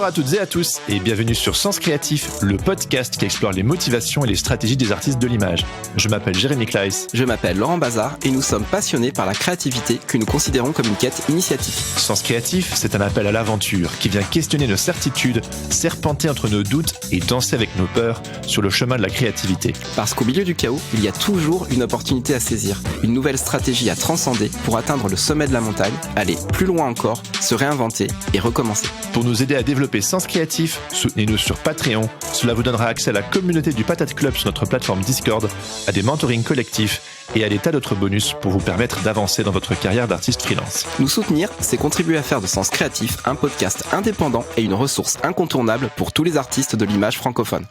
Bonjour à toutes et à tous et bienvenue sur Sens Créatif, le podcast qui explore les motivations et les stratégies des artistes de l'image. Je m'appelle Jérémy Kleiss. Je m'appelle Laurent Bazar et nous sommes passionnés par la créativité que nous considérons comme une quête initiatique. Sens Créatif, c'est un appel à l'aventure qui vient questionner nos certitudes, serpenter entre nos doutes et danser avec nos peurs sur le chemin de la créativité. Parce qu'au milieu du chaos, il y a toujours une opportunité à saisir, une nouvelle stratégie à transcender pour atteindre le sommet de la montagne, aller plus loin encore, se réinventer et recommencer. Pour nous aider à développer Sens Créatif, soutenez-nous sur Patreon. Cela vous donnera accès à la communauté du Patate Club sur notre plateforme Discord, à des mentorings collectifs et à des tas d'autres bonus pour vous permettre d'avancer dans votre carrière d'artiste freelance. Nous soutenir, c'est contribuer à faire de Sens Créatif un podcast indépendant et une ressource incontournable pour tous les artistes de l'image francophone.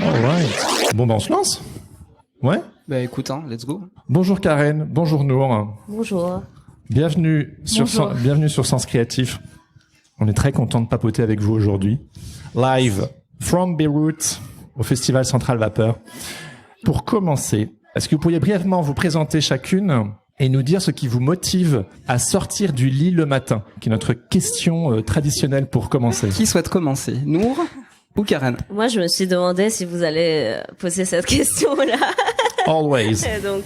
Alright. Bon, on se lance ? Ouais ? Bah écoute, let's go. Bonjour Karen, bonjour Nour. Bonjour. Bienvenue sur Sens Créatif. On est très content de papoter avec vous aujourd'hui. Live from Beyrouth au Festival Central Vapeur. Pour commencer, est-ce que vous pourriez brièvement vous présenter chacune et nous dire ce qui vous motive à sortir du lit le matin, qui est notre question traditionnelle pour commencer. Qui souhaite commencer, Nour ou Karen? Moi, je me suis demandé si vous allez poser cette question-là. Always. Et donc,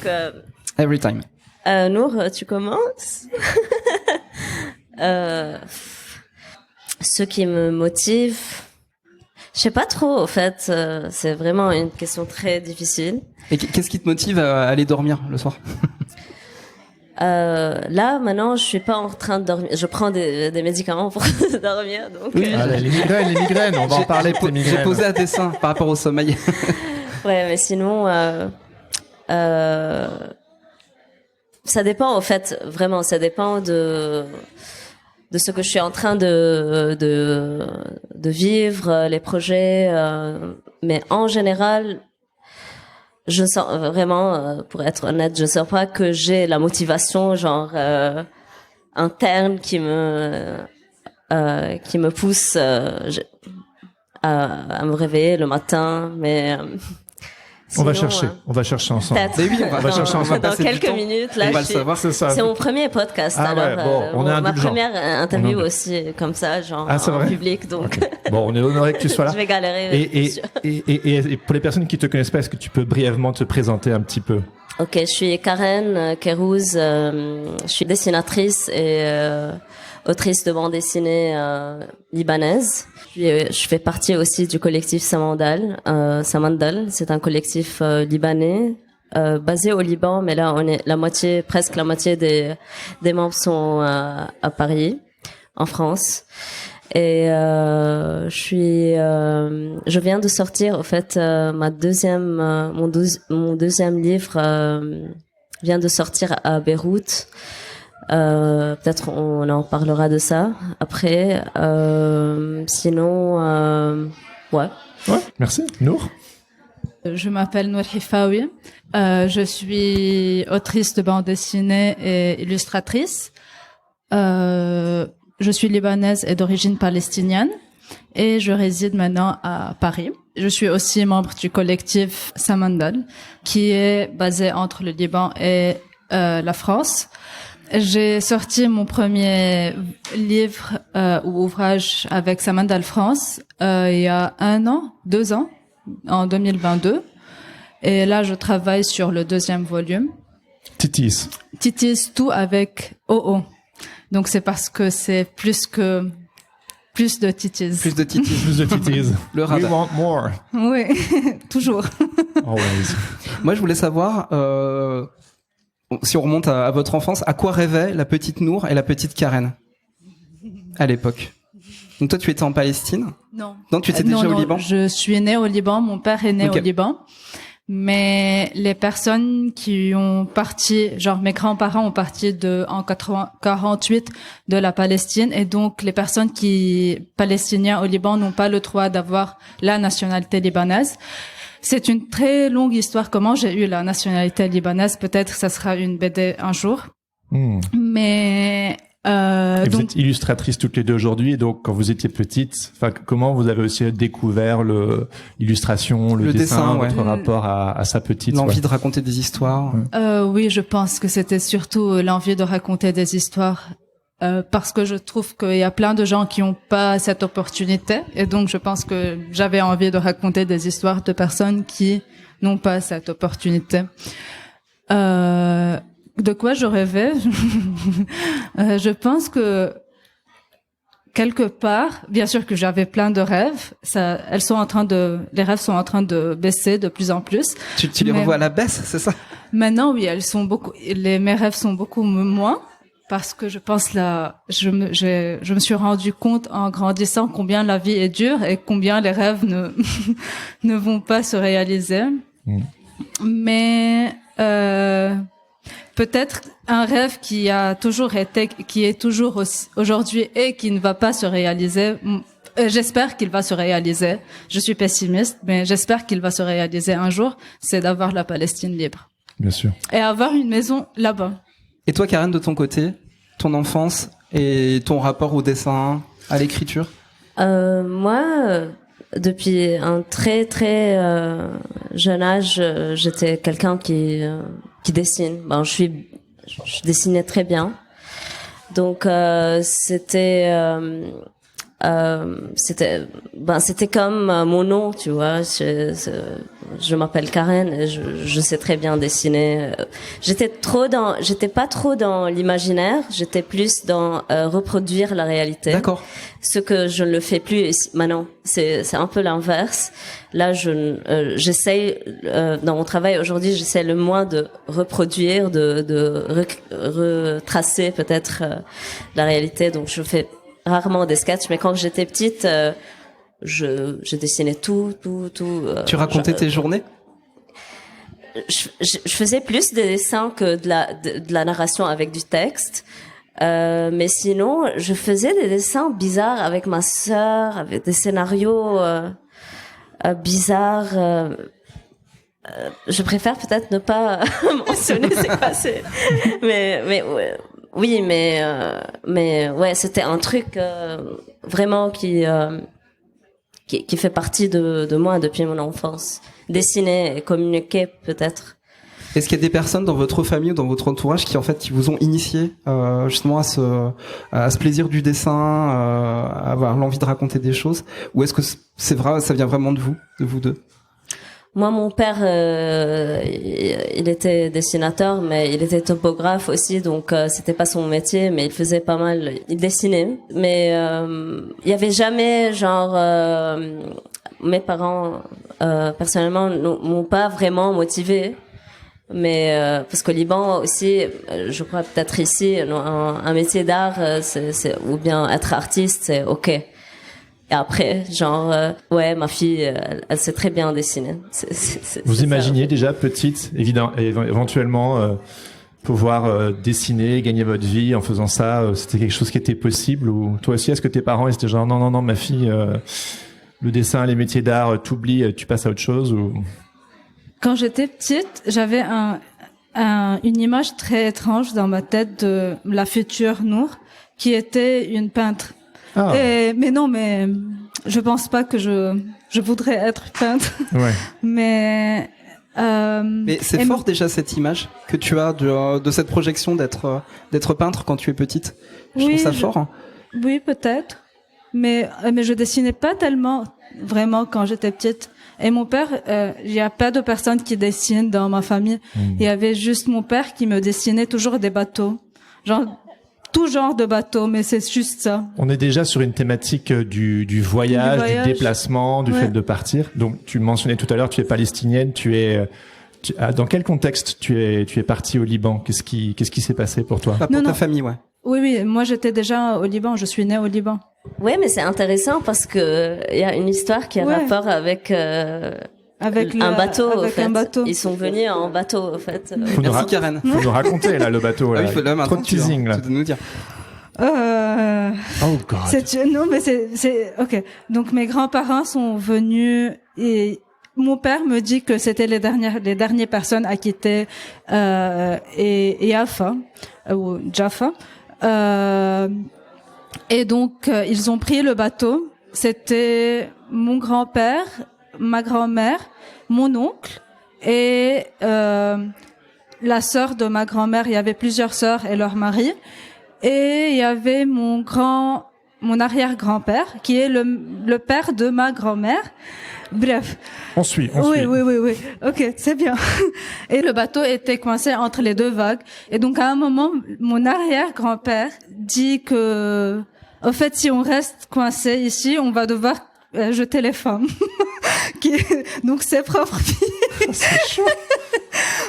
Every time. Nour, tu commences. Ce qui me motive, je sais pas trop, en fait. C'est vraiment une question très difficile. Et qu'est-ce qui te motive à aller dormir le soir? Là, maintenant, je suis pas en train de dormir. Je prends des médicaments pour dormir, donc. Oui. Les migraines, on va en parler pour les migraines. J'ai posé à dessein par rapport au sommeil. Ouais, mais sinon, ça dépend, en fait, vraiment, ça dépend de ce que je suis en train de vivre, les projets, mais en général, je sens vraiment, pour être honnête, je sens pas que j'ai la motivation, genre, interne qui me pousse, à me réveiller le matin, mais, Sinon, on va chercher ensemble. Mais oui, on va chercher ensemble. Dans quelques minutes, là, on va le savoir, c'est ça. C'est mon premier podcast, ah alors ouais, bon, on est ma indulgent. première interview aussi, comme ça, genre en public, donc. Okay. Bon, on est honoré que tu sois là. Je vais galérer. Et pour les personnes qui te connaissent pas, est-ce que tu peux brièvement te présenter un petit peu? Ok, je suis Karen Kérouz, je suis dessinatrice et autrice de bande dessinée libanaise. Je fais partie aussi du collectif Samandal. Samandal, c'est un collectif libanais basé au Liban, mais là on est presque la moitié des membres sont à Paris, en France. Et je viens de sortir, en fait, mon deuxième livre vient de sortir à Beyrouth. Peut-être on en parlera de ça après. Sinon, ouais. Ouais, merci. Nour? Je m'appelle Nour Hifaoui. Je suis autrice de bande dessinée et illustratrice. Je suis libanaise et d'origine palestinienne et je réside maintenant à Paris. Je suis aussi membre du collectif Samandal qui est basé entre le Liban et la France. J'ai sorti mon premier livre ou ouvrage avec Samandal France il y a 2 ans, en 2022. Et là, je travaille sur le 2e volume. Titis, tout avec OO. Donc c'est parce que c'est plus de titis. Plus de titis. Plus de titis. Le radar. We want more. Oui, toujours. Always. Moi, je voulais savoir, si on remonte à votre enfance, à quoi rêvaient la petite Nour et la petite Karen à l'époque? Donc toi, tu étais en Palestine? Non. Non, tu étais déjà au Liban? Je suis née au Liban, mon père est né au Liban. Mais les personnes qui ont parti, genre mes grands-parents ont parti en 48 de la Palestine, et donc les personnes palestiniens au Liban n'ont pas le droit d'avoir la nationalité libanaise. C'est une très longue histoire comment j'ai eu la nationalité libanaise. Peut-être ça sera une BD un jour. Mais et vous êtes illustratrice toutes les deux aujourd'hui, et donc quand vous étiez petite, comment vous avez aussi découvert l'illustration, le dessin, votre rapport à sa petite? L'envie de raconter des histoires. Oui, je pense que c'était surtout l'envie de raconter des histoires parce que je trouve qu'il y a plein de gens qui n'ont pas cette opportunité. Et donc, je pense que j'avais envie de raconter des histoires de personnes qui n'ont pas cette opportunité. De quoi je rêvais? Je pense que quelque part, bien sûr que j'avais plein de rêves. Les rêves sont en train de baisser de plus en plus. Tu les revois à la baisse, c'est ça? Maintenant, oui, mes rêves sont beaucoup moins. Parce que je pense je me suis rendu compte en grandissant combien la vie est dure et combien les rêves ne vont pas se réaliser. Mais peut-être un rêve qui est toujours aujourd'hui et qui ne va pas se réaliser. J'espère qu'il va se réaliser. Je suis pessimiste, mais j'espère qu'il va se réaliser un jour. C'est d'avoir la Palestine libre. Bien sûr. Et avoir une maison là-bas. Et toi, Karen, de ton côté, ton enfance et ton rapport au dessin, à l'écriture? Moi, depuis un très très jeune âge, j'étais quelqu'un qui dessine. Je dessinais très bien. Donc c'était comme mon nom, tu vois. Je m'appelle Karen et je sais très bien dessiner. J'étais pas trop dans l'imaginaire, j'étais plus dans reproduire la réalité. D'accord. Ce que je ne le fais plus maintenant. C'est un peu l'inverse. Là, j'essaye dans mon travail aujourd'hui, j'essaie le moins de reproduire, de retracer peut-être la réalité. Donc je fais rarement des sketchs, mais quand j'étais petite, je dessinais tout. Tu racontais tes journées? Je faisais plus des dessins que de la narration avec du texte. Mais sinon, je faisais des dessins bizarres avec ma sœur, avec des scénarios bizarres. Je préfère peut-être ne pas mentionner c'est quoi c'est. Mais ouais. Oui, mais ouais, c'était un truc vraiment qui fait partie de moi depuis mon enfance. Dessiner et communiquer peut-être. Est-ce qu'il y a des personnes dans votre famille ou dans votre entourage qui vous ont initié justement à ce plaisir du dessin, à avoir l'envie de raconter des choses, ou est-ce que c'est vrai, ça vient vraiment de vous deux? Moi, mon père, il était dessinateur, mais il était topographe aussi, donc c'était pas son métier, mais il faisait pas mal, il dessinait. Mais il y avait jamais, mes parents, personnellement, m'ont pas vraiment motivé. Mais parce qu'au Liban aussi, je crois peut-être ici, un métier d'art, ou bien être artiste, c'est ok. Et après, ouais, ma fille, elle sait très bien dessiner. Vous imaginiez déjà petite, éventuellement pouvoir dessiner, gagner votre vie en faisant ça, c'était quelque chose qui était possible? Ou toi aussi, est-ce que tes parents étaient genre non, ma fille, le dessin, les métiers d'art, t'oublies, tu passes à autre chose? Ou quand j'étais petite, j'avais une image très étrange dans ma tête de la future Nour, qui était une peintre. Ah. Mais je pense pas que je voudrais être peintre. Ouais. Mais c'est fort déjà cette image que tu as de cette projection d'être peintre quand tu es petite. Je trouve ça fort. Oui, peut-être. Mais je dessinais pas tellement vraiment quand j'étais petite. Et mon père, il y a pas de personnes qui dessinent dans ma famille. Il y avait juste mon père qui me dessinait toujours des bateaux. Tout genre de bateaux, mais c'est juste ça. On est déjà sur une thématique du voyage, du déplacement, du fait de partir. Donc, tu mentionnais tout à l'heure, tu es palestinienne, dans quel contexte tu es partie au Liban? Qu'est-ce qui s'est passé pour toi? Pas pour ta famille, ouais. Oui, moi j'étais déjà au Liban, je suis née au Liban. Oui, mais c'est intéressant parce que il y a une histoire qui a rapport avec un bateau. Un bateau. Ils sont venus en bateau, en fait. Merci Karen. Faut nous raconter là le bateau. Là. Trop de teasing là. Tu dois nous dire. Oh God. Non, mais c'est ok. Donc mes grands-parents sont venus et mon père me dit que c'était les dernières personnes à quitter et Jaffa ou Jaffa. Et donc ils ont pris le bateau. C'était mon grand-père, ma grand-mère, mon oncle et la sœur de ma grand-mère. Il y avait plusieurs sœurs et leur mari. Et il y avait mon arrière-grand-père, qui est le père de ma grand-mère. Bref. On suit. Oui. Ok, c'est bien. Et le bateau était coincé entre les deux vagues. Et donc, à un moment, mon arrière-grand-père dit que, au fait, si on reste coincé ici, on va devoir jeter les femmes. Donc, ses propres filles. C'est chaud.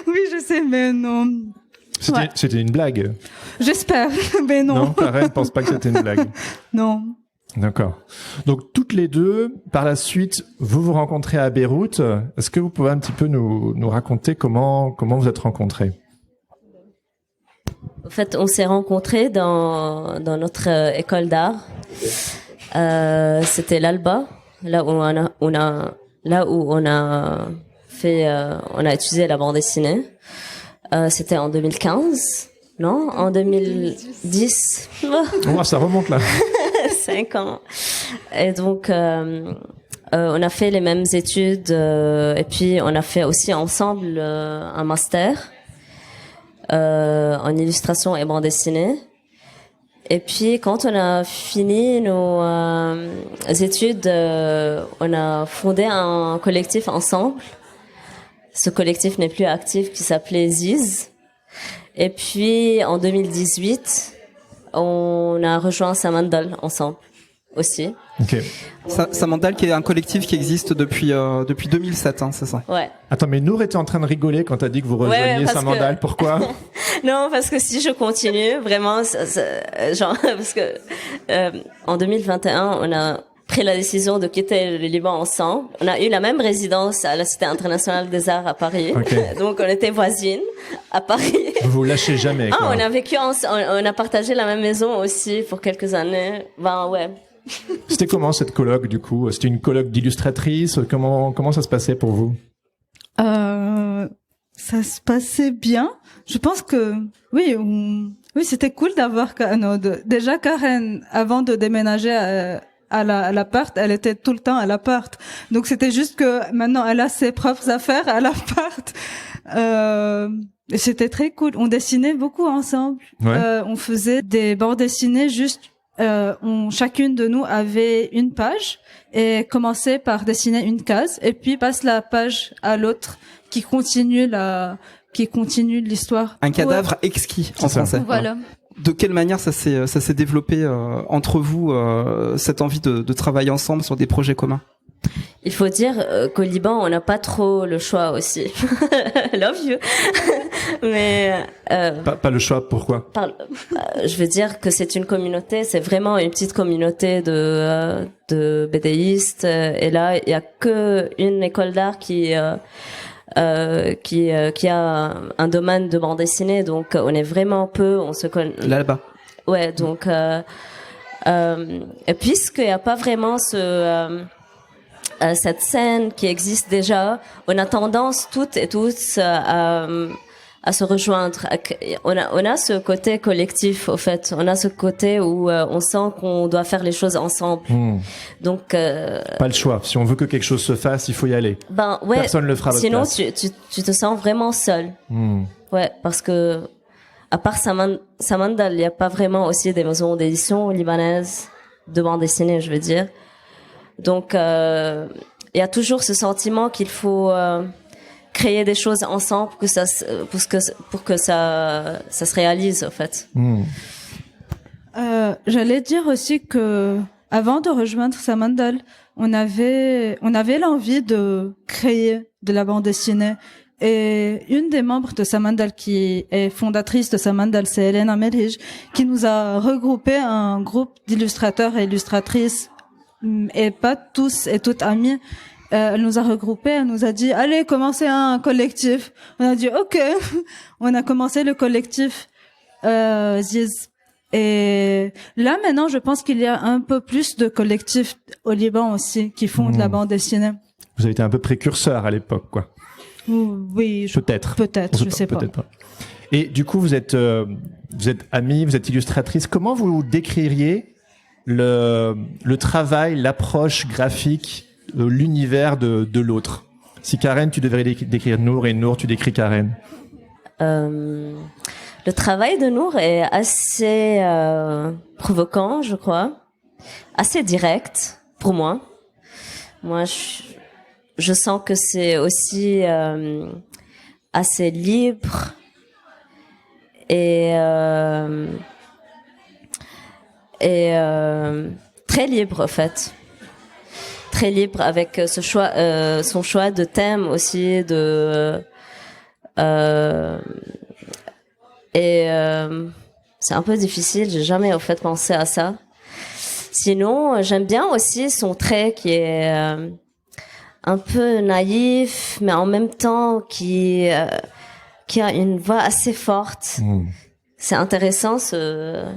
Oui, je sais, mais non. C'était une blague. J'espère, mais non. Non, Karen ne pense pas que c'était une blague. Non. D'accord. Donc toutes les deux, par la suite, vous vous rencontrez à Beyrouth. Est-ce que vous pouvez un petit peu nous raconter comment vous êtes rencontrés? En fait, on s'est rencontrés dans notre école d'art. C'était l'Alba, là où on a étudié la bande dessinée. C'était en 2015, non? En 2010. Oh, ça remonte là. 5 ans. Et donc, on a fait les mêmes études et puis on a fait aussi ensemble un master en illustration et bande dessinée. Et puis, quand on a fini nos études, on a fondé un collectif ensemble. Ce collectif n'est plus actif, qui s'appelait Ziz. Et puis, en 2018, on a rejoint Samandal ensemble aussi. Ok. Samandal, qui est un collectif qui existe depuis 2007, hein, c'est ça? Ouais. Attends, mais Nour était en train de rigoler quand t'as dit que vous rejoigniez Samandal. Pourquoi? Non, parce que si je continue, vraiment, parce que en 2021, on a pris la décision de quitter le Liban ensemble. On a eu la même résidence à la Cité internationale des arts à Paris. Okay. Donc, on était voisines à Paris. Vous vous lâchez jamais, quoi. On a vécu on a partagé la même maison aussi pour quelques années. Ben, ouais. C'était comment cette coloc, du coup? C'était une coloc d'illustratrices? Comment ça se passait pour vous? Ça se passait bien. Je pense que, oui, c'était cool d'avoir, déjà Karen, avant de déménager à l'appart, elle était tout le temps à l'appart. Donc c'était juste que maintenant elle a ses propres affaires à l'appart. Et c'était très cool. On dessinait beaucoup ensemble. Ouais. On faisait des bandes dessinées juste. Chacune de nous avait une page et commençait par dessiner une case et puis passe la page à l'autre qui continue l'histoire. Un cadavre exquis en français. Voilà. De quelle manière ça s'est développé entre vous cette envie de travailler ensemble sur des projets communs? Il faut dire qu'au Liban, on n'a pas trop le choix aussi. Love you. Mais pas le choix, pourquoi? Je veux dire que c'est une communauté, c'est vraiment une petite communauté de BDistes. Et là, il y a que une école d'art qui a un domaine de bande dessinée, donc on est vraiment peu, on se connaît. Là-bas. Ouais, donc et puisqu'il n'y a pas vraiment cette scène qui existe déjà, on a tendance toutes et tous à se rejoindre. On a ce côté collectif, au fait. On a ce côté où on sent qu'on doit faire les choses ensemble. Donc pas le choix. Si on veut que quelque chose se fasse, il faut y aller. Ben ouais. Personne le fera à votre place. Sinon, tu te sens vraiment seul. Ouais, parce que à part Samandal, il n'y a pas vraiment aussi des maisons d'édition libanaises de bande dessinée, je veux dire. Donc, il y a toujours ce sentiment qu'il faut créer des choses ensemble pour que ça se réalise, en fait. J'allais dire aussi que avant de rejoindre Samandal, on avait l'envie de créer de la bande dessinée. Et une des membres de Samandal qui est fondatrice de Samandal, c'est Elena Merij, qui nous a regroupé un groupe d'illustrateurs et illustratrices et pas tous et toutes amis. Elle nous a regroupés, elle nous a dit allez, commencez un collectif. On a dit OK. On a commencé le collectif Ziz. Et là maintenant, je pense qu'il y a un peu plus de collectifs au Liban aussi qui font de la bande dessinée. Vous avez été un peu précurseur à l'époque, quoi. Oui, peut-être, je sais pas. Et du coup, vous êtes amie, vous êtes illustratrice. Comment vous décririez le travail, l'approche graphique, l'univers de l'autre? Si Karen, tu devrais décrire Nour, et Nour, tu décris Karen. Le Le travail de Nour est assez provocant, je crois, assez direct pour moi. Moi, je sens que c'est aussi assez libre et très libre en fait. Très libre avec ce choix, son choix de thème aussi c'est un peu difficile. J'ai jamais en fait pensé à ça. Sinon, j'aime bien aussi son trait qui est un peu naïf, mais en même temps qui a une voix assez forte. C'est intéressant ce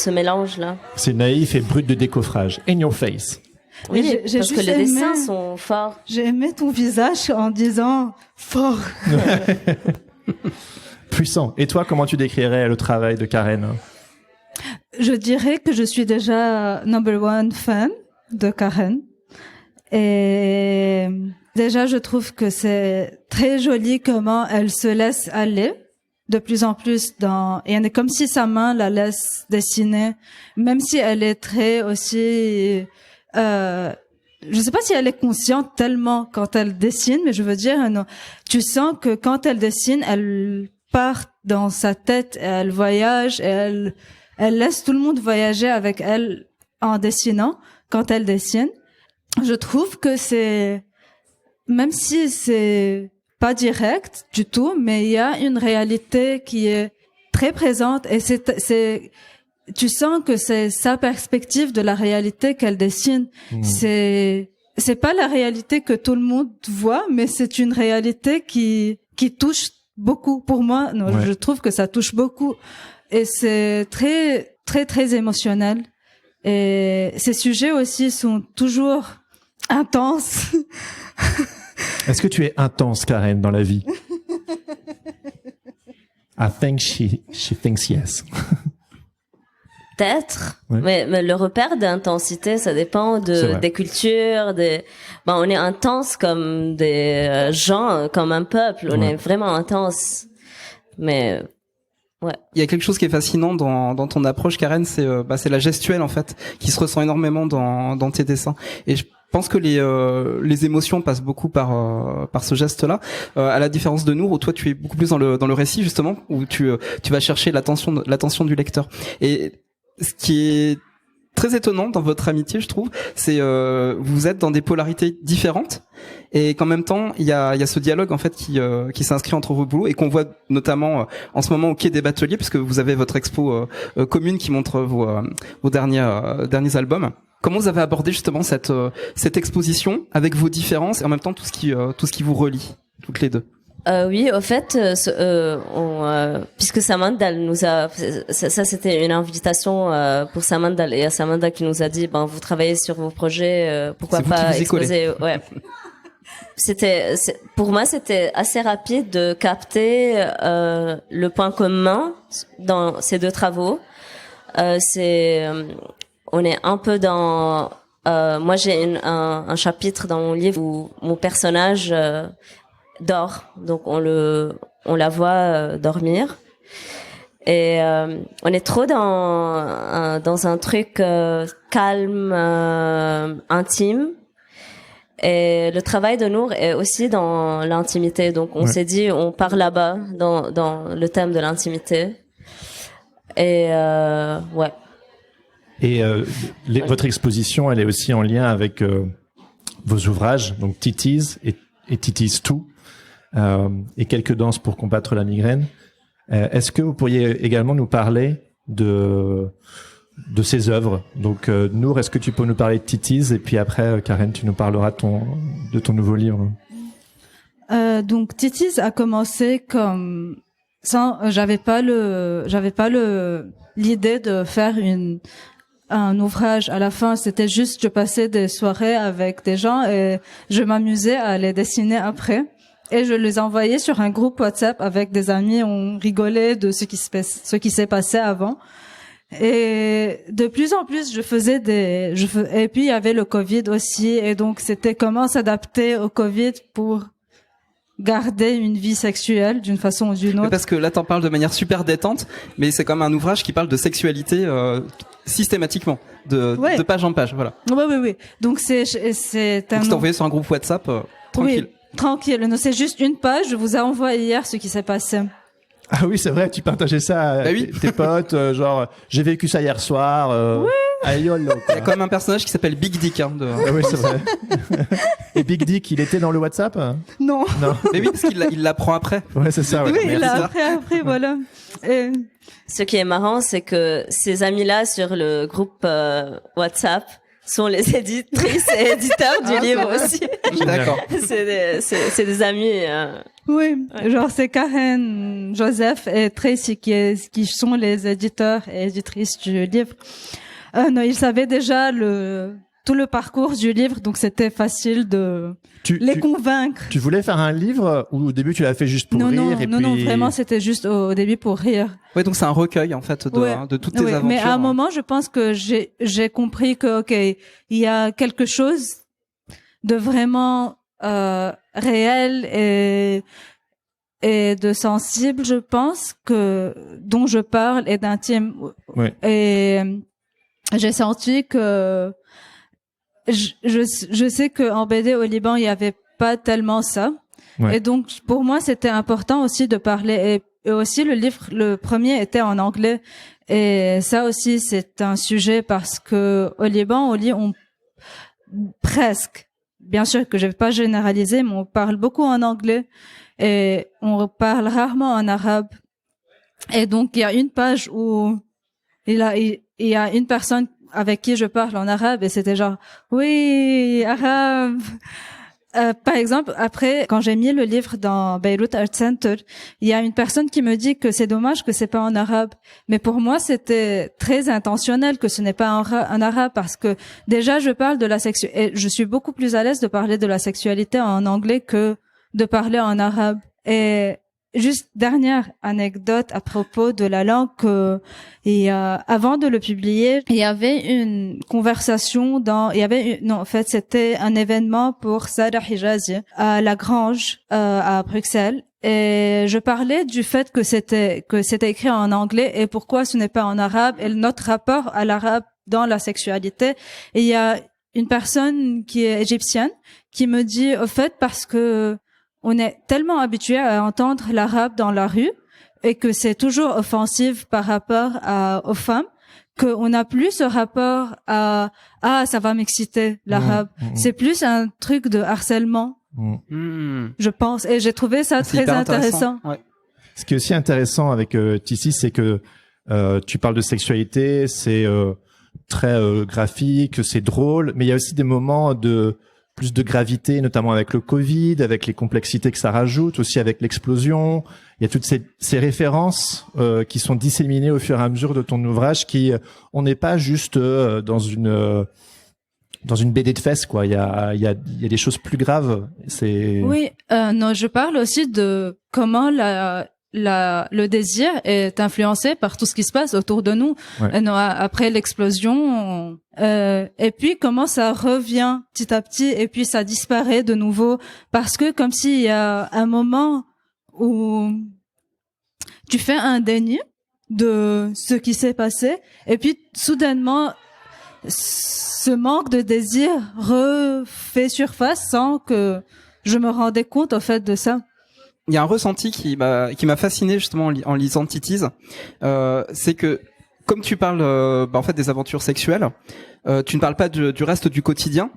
mélange-là. C'est naïf et brut de décoffrage. In your face. Oui, j'ai parce que juste les aimé- dessins sont forts. J'ai aimé ton visage en disant fort. Puissant. Et toi, comment tu décrirais le travail de Karen? Je dirais que je suis déjà number one fan de Karen. Et déjà, je trouve que c'est très joli comment elle se laisse aller de plus en plus et comme si sa main la laisse dessiner, même si elle est très aussi, je sais pas si elle est consciente tellement quand elle dessine, mais je veux dire, non, tu sens que quand elle dessine, elle part dans sa tête, et elle voyage, et elle laisse tout le monde voyager avec elle en dessinant, quand elle dessine. Je trouve que même si c'est pas direct du tout, mais il y a une réalité qui est très présente et tu sens que c'est sa perspective de la réalité qu'elle dessine. C'est pas la réalité que tout le monde voit, mais c'est une réalité qui touche beaucoup. Pour moi, je trouve que ça touche beaucoup et c'est très, très, très émotionnel. Et ces sujets aussi sont toujours intenses. Est-ce que tu es intense, Karen, dans la vie? I think she thinks yes. Peut-être, Ouais. mais le repère d'intensité, ça dépend C'est vrai. des cultures, on est intense comme des gens, comme un peuple, on Ouais. est vraiment intense. Mais ouais. Il y a quelque chose qui est fascinant dans ton approche, Karen, c'est la gestuelle en fait, qui se ressent énormément dans tes dessins. Et je pense que les émotions passent beaucoup par ce geste-là, à la différence de Nour, où toi tu es beaucoup plus dans le récit justement, où tu vas chercher l'attention du lecteur. Et ce qui est très étonnant dans votre amitié, je trouve, c'est vous êtes dans des polarités différentes et qu'en même temps il y a ce dialogue en fait qui s'inscrit entre vos boulots et qu'on voit notamment en ce moment au Quai des Bateliers, puisque vous avez votre expo commune qui montre vos derniers albums. Comment vous avez abordé justement cette exposition avec vos différences et en même temps tout ce qui vous relie toutes les deux? Oui, au fait, puisque Samandal nous a, ça c'était une invitation pour Samandal et à Samandal qui nous a dit, vous travaillez sur vos projets, pourquoi C'est vous qui pas vous y collez. exposer. Ouais. Pour moi, c'était assez rapide de capter le point commun dans ces deux travaux. On est un peu dans. Moi, j'ai un chapitre dans mon livre où mon personnage dort, donc on la voit dormir, et on est trop dans un truc calme, intime. Et le travail de Nour est aussi dans l'intimité, donc on s'est dit on part là-bas dans le thème de l'intimité. Et ouais. Et votre exposition, elle est aussi en lien avec vos ouvrages, donc Titties et Titties 2, et quelques danses pour combattre la migraine. Est-ce que vous pourriez également nous parler de ces œuvres? Donc Nour, est-ce que tu peux nous parler de Titties, et puis après Karen, tu nous parleras de ton nouveau livre. Donc Titties a commencé comme j'avais pas l'idée de faire un ouvrage à la fin. C'était juste, je passais des soirées avec des gens et je m'amusais à les dessiner après. Et je les envoyais sur un groupe WhatsApp avec des amis. On rigolait de ce qui s'est passé avant. Et de plus en plus, et puis il y avait le Covid aussi. Et donc c'était comment s'adapter au Covid pour garder une vie sexuelle d'une façon ou d'une autre. Parce que là, t'en parles de manière super détente, mais c'est comme un ouvrage qui parle de sexualité systématiquement, de page en page, voilà. Oui. Donc c'est un. Donc c'est envoyé sur un groupe WhatsApp tranquille. Oui, tranquille. Non, c'est juste une page. Je vous ai envoyé hier ce qui s'est passé. Ah oui, c'est vrai, tu partageais ça à tes potes, genre, j'ai vécu ça hier soir. Oui. À YOLO, Il y a quand même un personnage qui s'appelle Big Dick. Ah oui, c'est vrai. Et Big Dick, il était dans le WhatsApp? Non. Mais oui, parce qu'il l'apprend après. Ouais, c'est ça. Ouais. Oui, il l'a après, voilà. Et... Ce qui est marrant, c'est que ces amis-là sur le groupe WhatsApp sont les éditrices et éditeurs du livre aussi. D'accord. C'est des amis. Oui, genre c'est Karen, Joseph et Tracy qui sont les éditeurs et éditrices du livre. Non, ils savaient déjà tout le parcours du livre, donc c'était facile de les convaincre. Tu voulais faire un livre ou au début tu l'as fait juste pour rire Non, vraiment c'était juste au début pour rire. Ouais, donc c'est un recueil en fait de toutes tes aventures. Mais à un moment, je pense que j'ai compris que il y a quelque chose de vraiment réel et de sensible, je pense, dont je parle et d'intime. Ouais. Et j'ai senti que je sais que en BD au Liban il y avait pas tellement ça. Ouais. Et donc pour moi c'était important aussi de parler et aussi le premier était en anglais et ça aussi c'est un sujet parce que au Liban on presque, bien sûr que je vais pas généraliser, mais on parle beaucoup en anglais et on parle rarement en arabe. Et donc il y a une page où il y a une personne avec qui je parle en arabe et c'était genre oui arabe. Par exemple, après quand j'ai mis le livre dans Beyrouth Art Center, il y a une personne qui me dit que c'est dommage que c'est pas en arabe. Mais pour moi, c'était très intentionnel que ce n'est pas en arabe parce que déjà je parle de la sexualité. Je suis beaucoup plus à l'aise de parler de la sexualité en anglais que de parler en arabe. Et juste dernière anecdote à propos de la langue avant de le publier, il y avait une conversation en fait, c'était un événement pour Sarah Hijazi à La Grange, à Bruxelles. Et je parlais du fait que c'était écrit en anglais et pourquoi ce n'est pas en arabe et notre rapport à l'arabe dans la sexualité. Et il y a une personne qui est égyptienne qui me dit, au fait, parce que on est tellement habitué à entendre l'arabe dans la rue et que c'est toujours offensif par rapport aux femmes qu'on n'a plus ce rapport à ça va m'exciter l'arabe. C'est plus un truc de harcèlement, je pense. Et j'ai trouvé ça très intéressant. Ouais. Ce qui est aussi intéressant avec Tissi, c'est que tu parles de sexualité, c'est très graphique, c'est drôle, mais il y a aussi des moments de plus de gravité, notamment avec le Covid, avec les complexités que ça rajoute, aussi avec l'explosion. Il y a toutes ces références qui sont disséminées au fur et à mesure de ton ouvrage, on n'est pas juste dans une BD de fesses, quoi. Il y a des choses plus graves. Oui, non, je parle aussi de comment le désir est influencé par tout ce qui se passe autour de nous. Ouais. Après l'explosion, et puis comment ça revient petit à petit et puis ça disparaît de nouveau parce que comme s'il y a un moment où tu fais un déni de ce qui s'est passé et puis soudainement ce manque de désir refait surface sans que je me rendais compte au fait de ça. Il y a un ressenti qui m'a fasciné justement en lisant Titties, c'est que comme tu parles en fait des aventures sexuelles, tu ne parles pas du reste du quotidien.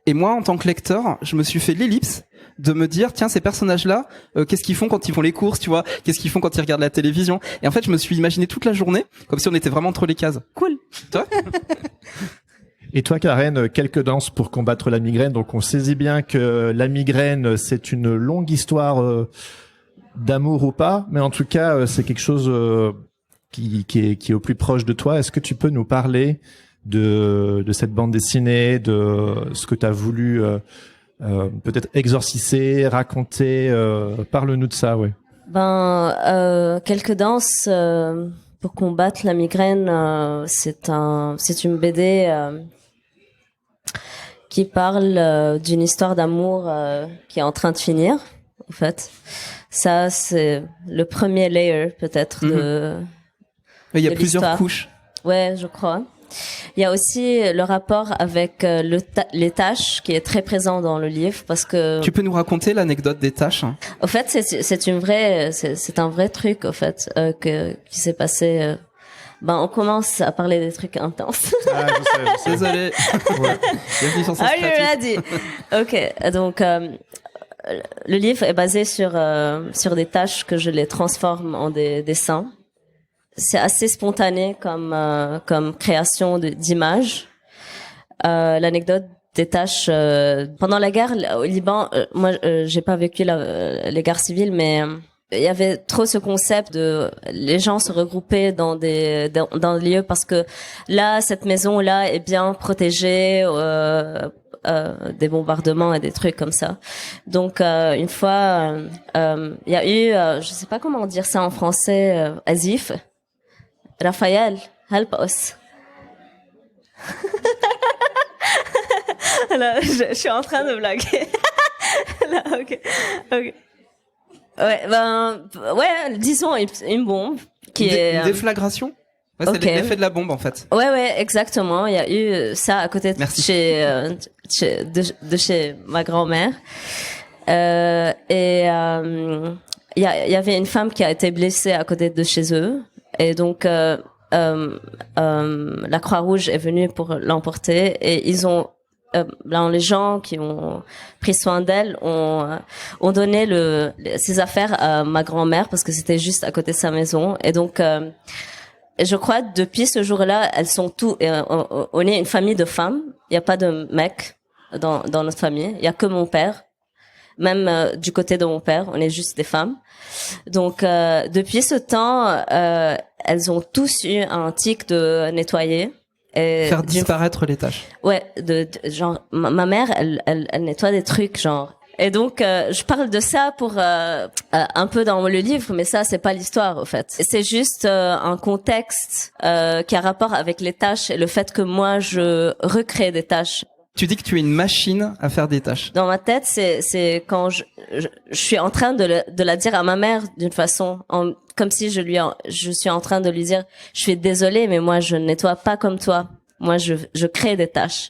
Et moi, en tant que lecteur, je me suis fait l'ellipse de me dire tiens, ces personnages-là, qu'est-ce qu'ils font quand ils font les courses, tu vois, qu'est-ce qu'ils font quand ils regardent la télévision. Et en fait, je me suis imaginé toute la journée comme si on était vraiment entre les cases. Cool. Toi Et toi, Karen, quelques danses pour combattre la migraine. Donc, on saisit bien que la migraine, c'est une longue histoire d'amour ou pas, mais en tout cas, c'est quelque chose qui est au plus proche de toi. Est-ce que tu peux nous parler de cette bande dessinée, de ce que tu as voulu peut-être exorciser, raconter? Parle-nous de ça, ouais. Quelques danses pour combattre la migraine. C'est une BD qui parle d'une histoire d'amour qui est en train de finir. en fait. Ça, c'est le premier layer, peut-être, Il y a de plusieurs l'histoire. couches. Ouais, je crois. Il y a aussi le rapport avec les tâches qui est très présent dans le livre parce que. Tu peux nous raconter l'anecdote des tâches? Au fait, c'est un vrai truc, au fait, qui s'est passé. On commence à parler des trucs intenses. Ah, je sais. Désolé. Ouais. Bienvenue sur Sens Are you Créatif. ready? Ok, donc le livre est basé sur des tâches que je les transforme en des dessins. C'est assez spontané comme création d'images. L'anecdote des tâches pendant la guerre au Liban, moi j'ai pas vécu les guerres civiles, mais il y avait trop ce concept de les gens se regrouper dans des lieux parce que là cette maison là est bien protégée des bombardements et des trucs comme ça. Donc une fois il y a eu je sais pas comment dire ça en français, Asif, Raphaël, help us. Là, je suis en train de blaguer. Là, ok. Ouais, disons une bombe qui est Une déflagration? Ouais, c'est okay. l'effet de la bombe, en fait. Ouais, exactement. Il y a eu ça à côté de chez ma grand-mère. Il y avait une femme qui a été blessée à côté de chez eux. Et donc, la Croix-Rouge est venue pour l'emporter et ils ont, les gens qui ont pris soin d'elle ont donné ses affaires à ma grand-mère parce que c'était juste à côté de sa maison. Et donc, je crois depuis ce jour-là, elles sont on est une famille de femmes. Il n'y a pas de mecs dans notre famille. Il y a que mon père. Même du côté de mon père, on est juste des femmes. Donc depuis ce temps, elles ont tous eu un tic de nettoyer. Et faire disparaître les tâches. Ouais, genre ma mère, elle nettoie des trucs genre. Et donc je parle de ça pour un peu dans le livre, mais ça c'est pas l'histoire au fait. C'est juste un contexte qui a rapport avec les tâches et le fait que moi je recrée des tâches. Tu dis que tu es une machine à faire des tâches. Dans ma tête, c'est quand je suis en train de la dire à ma mère d'une façon, comme si je suis en train de lui dire, je suis désolée, mais moi je nettoie pas comme toi. Moi je crée des tâches.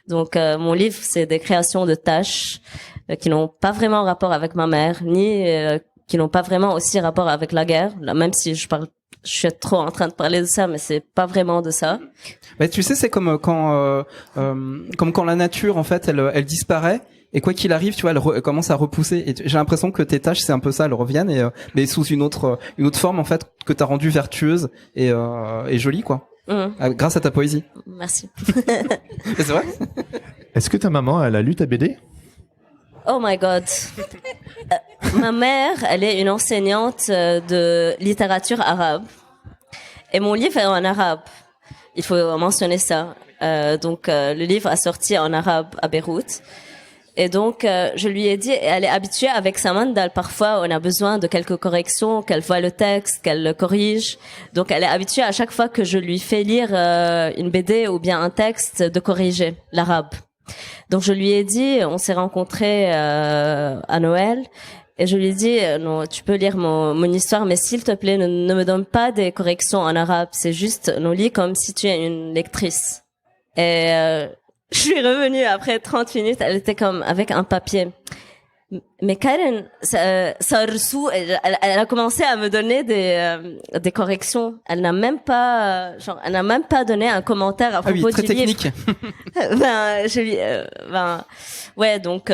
Donc mon livre c'est des créations de tâches qui n'ont pas vraiment rapport avec ma mère, ni qui n'ont pas vraiment aussi rapport avec la guerre. Là, même si je suis trop en train de parler de ça, mais c'est pas vraiment de ça. Mais tu sais, c'est comme quand la nature en fait elle disparaît et quoi qu'il arrive, tu vois, elle commence à repousser. Et j'ai l'impression que tes tâches c'est un peu ça, elles reviennent mais sous une autre forme en fait que t'as rendue vertueuse et jolie quoi. Grâce à ta poésie. Merci. C'est vrai. Est-ce que ta maman elle a lu ta BD? Oh my God. Ma mère, elle est une enseignante de littérature arabe. Et mon livre est en arabe. Il faut mentionner ça. Donc, le livre a sorti en arabe à Beyrouth. Et donc, je lui ai dit, elle est habituée avec sa mandale. Parfois, on a besoin de quelques corrections, qu'elle voit le texte, qu'elle le corrige. Donc, elle est habituée à chaque fois que je lui fais lire une BD ou bien un texte de corriger l'arabe. Donc je lui ai dit, on s'est rencontrés à Noël, et je lui ai dit, non, tu peux lire mon histoire, mais s'il te plaît, ne me donne pas des corrections en arabe, c'est juste, non, lis comme si tu es une lectrice. Et je suis revenue après 30 minutes, elle était comme avec un papier. Mais Karen, elle a commencé à me donner des corrections. Elle n'a même pas donné un commentaire à propos très du technique. livre. Ouais, donc,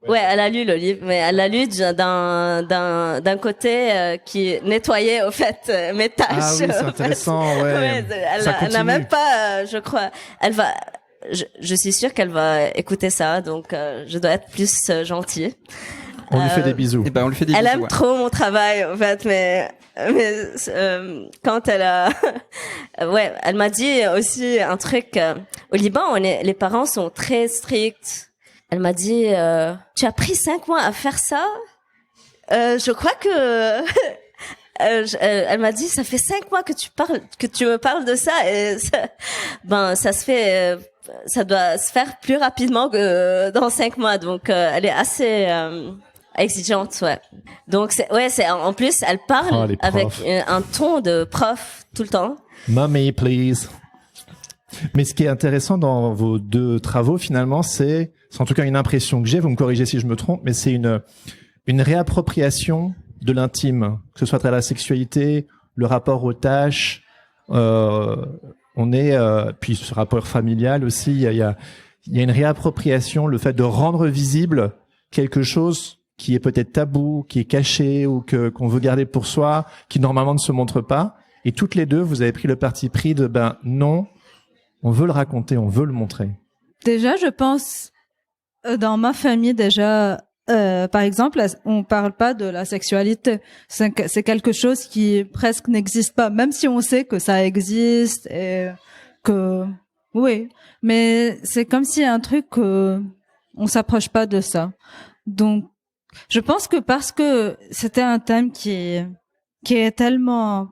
ouais, elle a lu le livre, mais elle l'a lu d'un côté qui nettoyait au fait mes tâches. Ah oui, c'est intéressant, ouais. Elle n'a même pas, je crois, je suis sûre qu'elle va écouter ça, donc je dois être plus gentille. On lui fait des bisous. Et ben on lui fait des bisous. Elle aime trop mon travail en fait, mais quand elle a, ouais, elle m'a dit aussi un truc. Au Liban, les parents sont très stricts. Elle m'a dit, tu as pris 5 mois à faire ça. Je crois que elle m'a dit, ça fait 5 mois que tu me parles de ça, et ça se fait. Ça doit se faire plus rapidement que dans 5 mois. Donc, elle est assez Exigeante, ouais. Donc c'est en plus elle parle les avec profs. un ton de prof tout le temps. Mommy, please. Mais ce qui est intéressant dans vos deux travaux, finalement, c'est en tout cas une impression que j'ai, vous me corrigez si je me trompe, mais c'est une réappropriation de l'intime, que ce soit à travers la sexualité, le rapport aux tâches, puis ce rapport familial aussi, il y a une réappropriation, le fait de rendre visible quelque chose qui est peut-être tabou, qui est caché ou qu'on veut garder pour soi, qui normalement ne se montre pas. Et toutes les deux, vous avez pris le parti pris de non, on veut le raconter, on veut le montrer. Déjà, je pense, dans ma famille, déjà, par exemple, on parle pas de la sexualité. C'est quelque chose qui presque n'existe pas, même si on sait que ça existe et que, oui. Mais c'est comme si un truc, on s'approche pas de ça. Donc, je pense que parce que c'était un thème qui est tellement,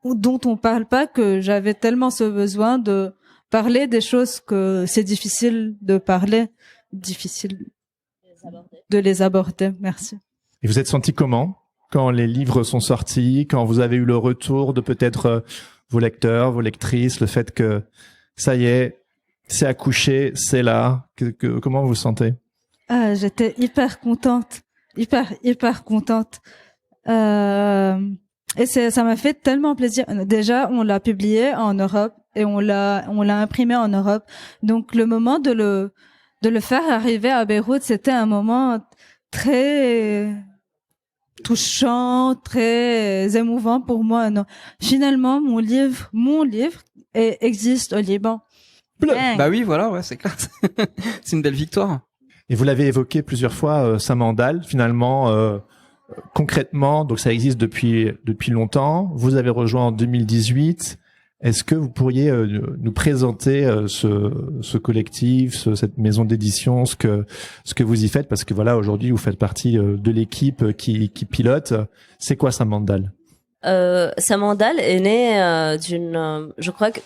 dont on parle pas, que j'avais tellement ce besoin de parler des choses que c'est difficile de parler, difficile de les aborder. Merci. Et vous êtes senti comment quand les livres sont sortis, quand vous avez eu le retour de peut-être vos lecteurs, vos lectrices, le fait que ça y est, c'est accouché, c'est là. Comment vous vous sentez? J'étais hyper contente, hyper contente. Et ça m'a fait tellement plaisir. Déjà, on l'a publié en Europe et on l'a imprimé en Europe. Donc le moment de le faire arriver à Beyrouth, c'était un moment très touchant, très émouvant pour moi. Non. Finalement, mon livre existe au Liban. Bah oui, voilà, ouais, c'est clair. C'est une belle victoire. Et vous l'avez évoqué plusieurs fois, Samandal, finalement, concrètement, donc ça existe depuis longtemps. Vous avez rejoint en 2018. Est-ce que vous pourriez nous présenter ce collectif, cette maison d'édition, ce que vous y faites? Parce que voilà, aujourd'hui, vous faites partie de l'équipe qui pilote. C'est quoi Samandal? Samandal est née je crois que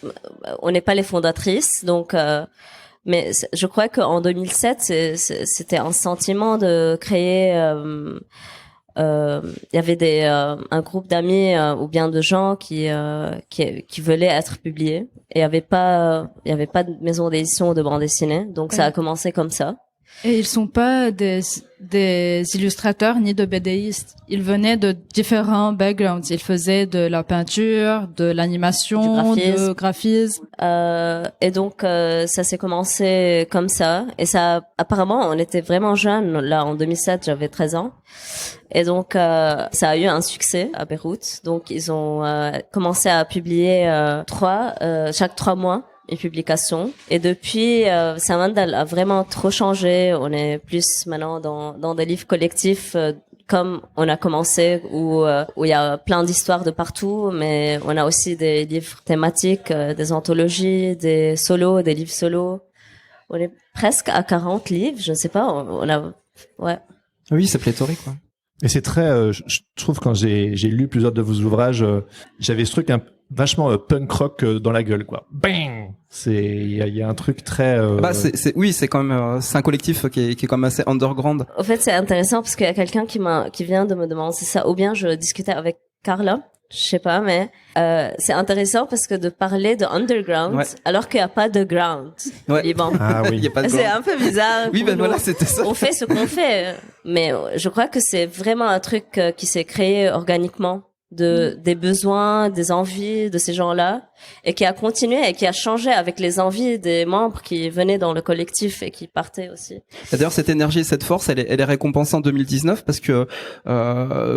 on n'est pas les fondatrices, donc mais je crois qu'en 2007 c'était un sentiment de créer il y avait un groupe d'amis ou bien de gens qui voulaient être publiés et il y avait pas de maison d'édition de bande dessinée, donc ça a commencé comme ça. Et ils sont pas des illustrateurs ni de BDistes. Ils venaient de différents backgrounds. Ils faisaient de la peinture, de l'animation, du graphisme. Et donc ça s'est commencé comme ça. Et ça, apparemment, on était vraiment jeunes. Là, en 2007, j'avais 13 ans. Et donc ça a eu un succès à Beyrouth. Donc ils ont commencé à publier chaque 3 mois. Une publication. Et depuis, Samandal a vraiment trop changé. On est plus maintenant dans des livres collectifs comme on a commencé où il y a plein d'histoires de partout, mais on a aussi des livres thématiques, des anthologies, des solos, des livres solos. On est presque à 40 livres, je ne sais pas. Ouais. Oui, c'est pléthorique, quoi. Et c'est très, je trouve, quand j'ai lu plusieurs de vos ouvrages, j'avais ce truc vachement punk rock dans la gueule, quoi. Bang! Il y a un truc très. C'est quand même, c'est un collectif qui est quand même assez underground. En fait, c'est intéressant parce qu'il y a quelqu'un qui vient de me demander ça, ou bien je discutais avec Carla. Je sais pas, mais c'est intéressant parce que de parler de underground, ouais, alors qu'il n'y a pas de ground au Liban. Ah oui. Il y a pas de c'est un peu bizarre. Oui, ben voilà, c'était ça. On fait ce qu'on fait, mais je crois que c'est vraiment un truc qui s'est créé organiquement des besoins, des envies de ces gens-là, et qui a continué et qui a changé avec les envies des membres qui venaient dans le collectif et qui partaient aussi. D'ailleurs, cette énergie et cette force, elle est récompensée en 2019 parce que